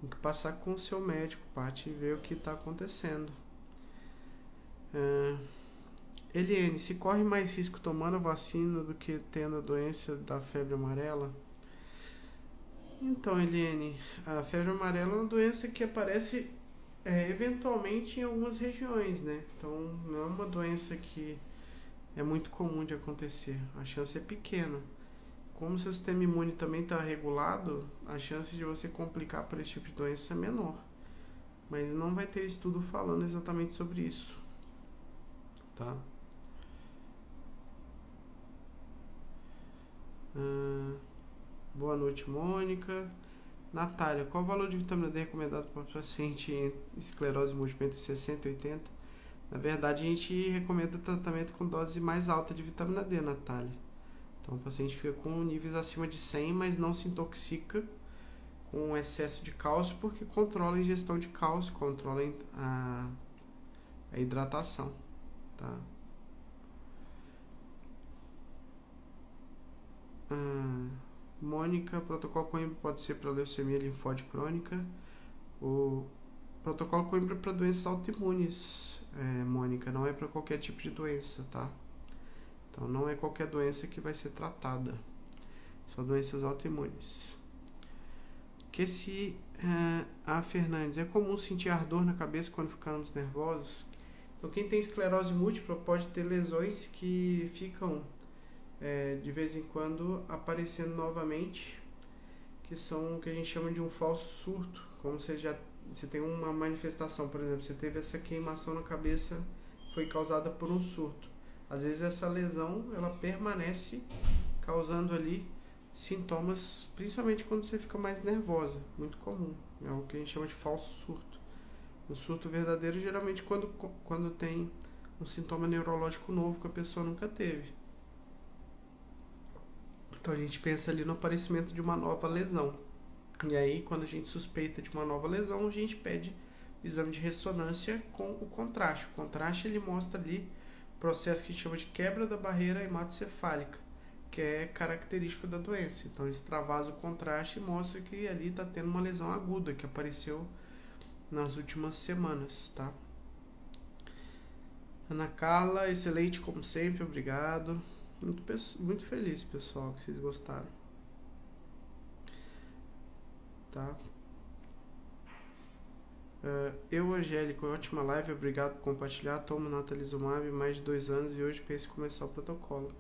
Tem que passar com o seu médico, Paty, e ver o que está acontecendo. Eliane, se corre mais risco tomando a vacina do que tendo a doença da febre amarela? Então, Eliane, a febre amarela é uma doença que aparece eventualmente em algumas regiões, né? Então, não é uma doença que é muito comum de acontecer. A chance é pequena. Como o seu sistema imune também está regulado, a chance de você complicar por esse tipo de doença é menor. Mas não vai ter estudo falando exatamente sobre isso. Tá? Boa noite, Mônica. Natália, qual o valor de vitamina D recomendado para o paciente em esclerose múltipla entre 60 e 80? Na verdade, a gente recomenda tratamento com dose mais alta de vitamina D, Natália. Então, o paciente fica com níveis acima de 100, mas não se intoxica com excesso de cálcio, porque controla a ingestão de cálcio, controla a hidratação. Tá? Mônica, protocolo Coimbra pode ser para leucemia linfóide crônica. O protocolo Coimbra é para doenças autoimunes, Mônica, não é para qualquer tipo de doença, tá? Então não é qualquer doença que vai ser tratada, só doenças autoimunes. A Fernandes, é comum sentir ardor na cabeça quando ficamos nervosos? Então quem tem esclerose múltipla pode ter lesões que ficam de vez em quando aparecendo novamente, que são o que a gente chama de um falso surto, como você tem uma manifestação, por exemplo, você teve essa queimação na cabeça, foi causada por um surto. Às vezes essa lesão, ela permanece causando ali sintomas, principalmente quando você fica mais nervosa, muito comum, é o que a gente chama de falso surto. O surto verdadeiro geralmente quando tem um sintoma neurológico novo que a pessoa nunca teve. Então a gente pensa ali no aparecimento de uma nova lesão. E aí, quando a gente suspeita de uma nova lesão, a gente pede o exame de ressonância com o contraste. O contraste ele mostra ali o processo que a gente chama de quebra da barreira hematocefálica, que é característico da doença. Então, extravasa o contraste e mostra que ali está tendo uma lesão aguda que apareceu nas últimas semanas, tá? Ana Carla, excelente como sempre, obrigado. Muito feliz, pessoal, que vocês gostaram. Tá? Angélica, ótima live, obrigado por compartilhar. Tomo natalizumab mais de 2 anos e hoje penso em começar o protocolo.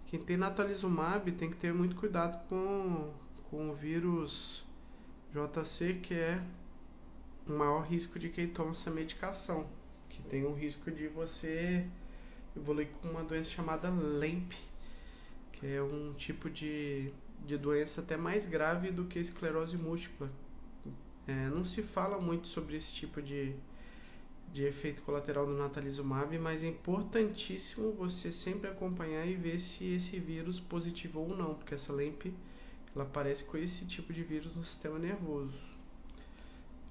Quem tem natalizumab tem que ter muito cuidado com o vírus JC, que é o maior risco de quem toma essa medicação, que tem um risco de você evoluir com uma doença chamada LEMP, que é um tipo de doença até mais grave do que a esclerose múltipla. Não se fala muito sobre esse tipo de efeito colateral do natalizumab, mas é importantíssimo você sempre acompanhar e ver se esse vírus positivou ou não, porque essa LEMP ela aparece com esse tipo de vírus no sistema nervoso,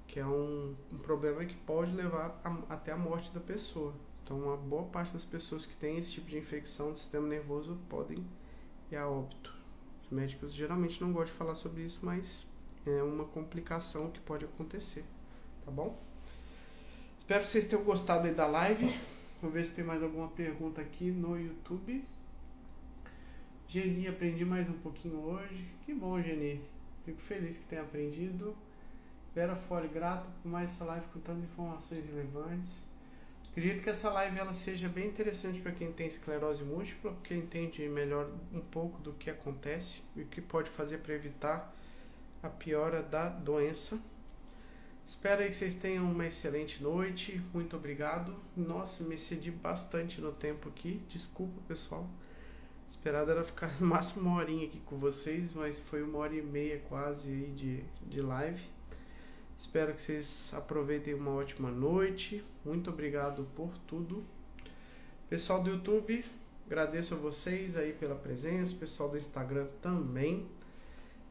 que é um problema que pode levar até a morte da pessoa. Então, uma boa parte das pessoas que têm esse tipo de infecção do sistema nervoso podem ir a óbito. Os médicos geralmente não gostam de falar sobre isso, mas é uma complicação que pode acontecer, tá bom? Espero que vocês tenham gostado aí da live. Vou ver se tem mais alguma pergunta aqui no YouTube. Geni, aprendi mais um pouquinho hoje. Que bom, Geni. Fico feliz que tenha aprendido. Vera Fole, grato por mais essa live com tantas informações relevantes. Acredito que essa live ela seja bem interessante para quem tem esclerose múltipla, porque entende melhor um pouco do que acontece e o que pode fazer para evitar a piora da doença. Espero aí que vocês tenham uma excelente noite. Muito obrigado. Nossa, me excedi bastante no tempo aqui. Desculpa, pessoal. Esperado era ficar no máximo 1 horinha aqui com vocês, mas foi 1h30 quase aí de live. Espero que vocês aproveitem uma ótima noite. Muito obrigado por tudo. Pessoal do YouTube, agradeço a vocês aí pela presença. Pessoal do Instagram também.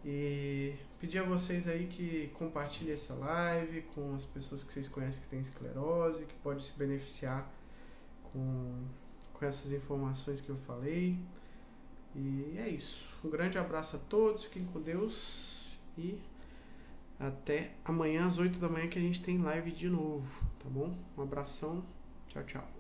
E pedir a vocês aí que compartilhem essa live com as pessoas que vocês conhecem que têm esclerose, que podem se beneficiar com essas informações que eu falei. E é isso. Um grande abraço a todos. Fiquem com Deus e até amanhã às 8 da manhã que a gente tem live de novo, tá bom? Um abração, tchau, tchau.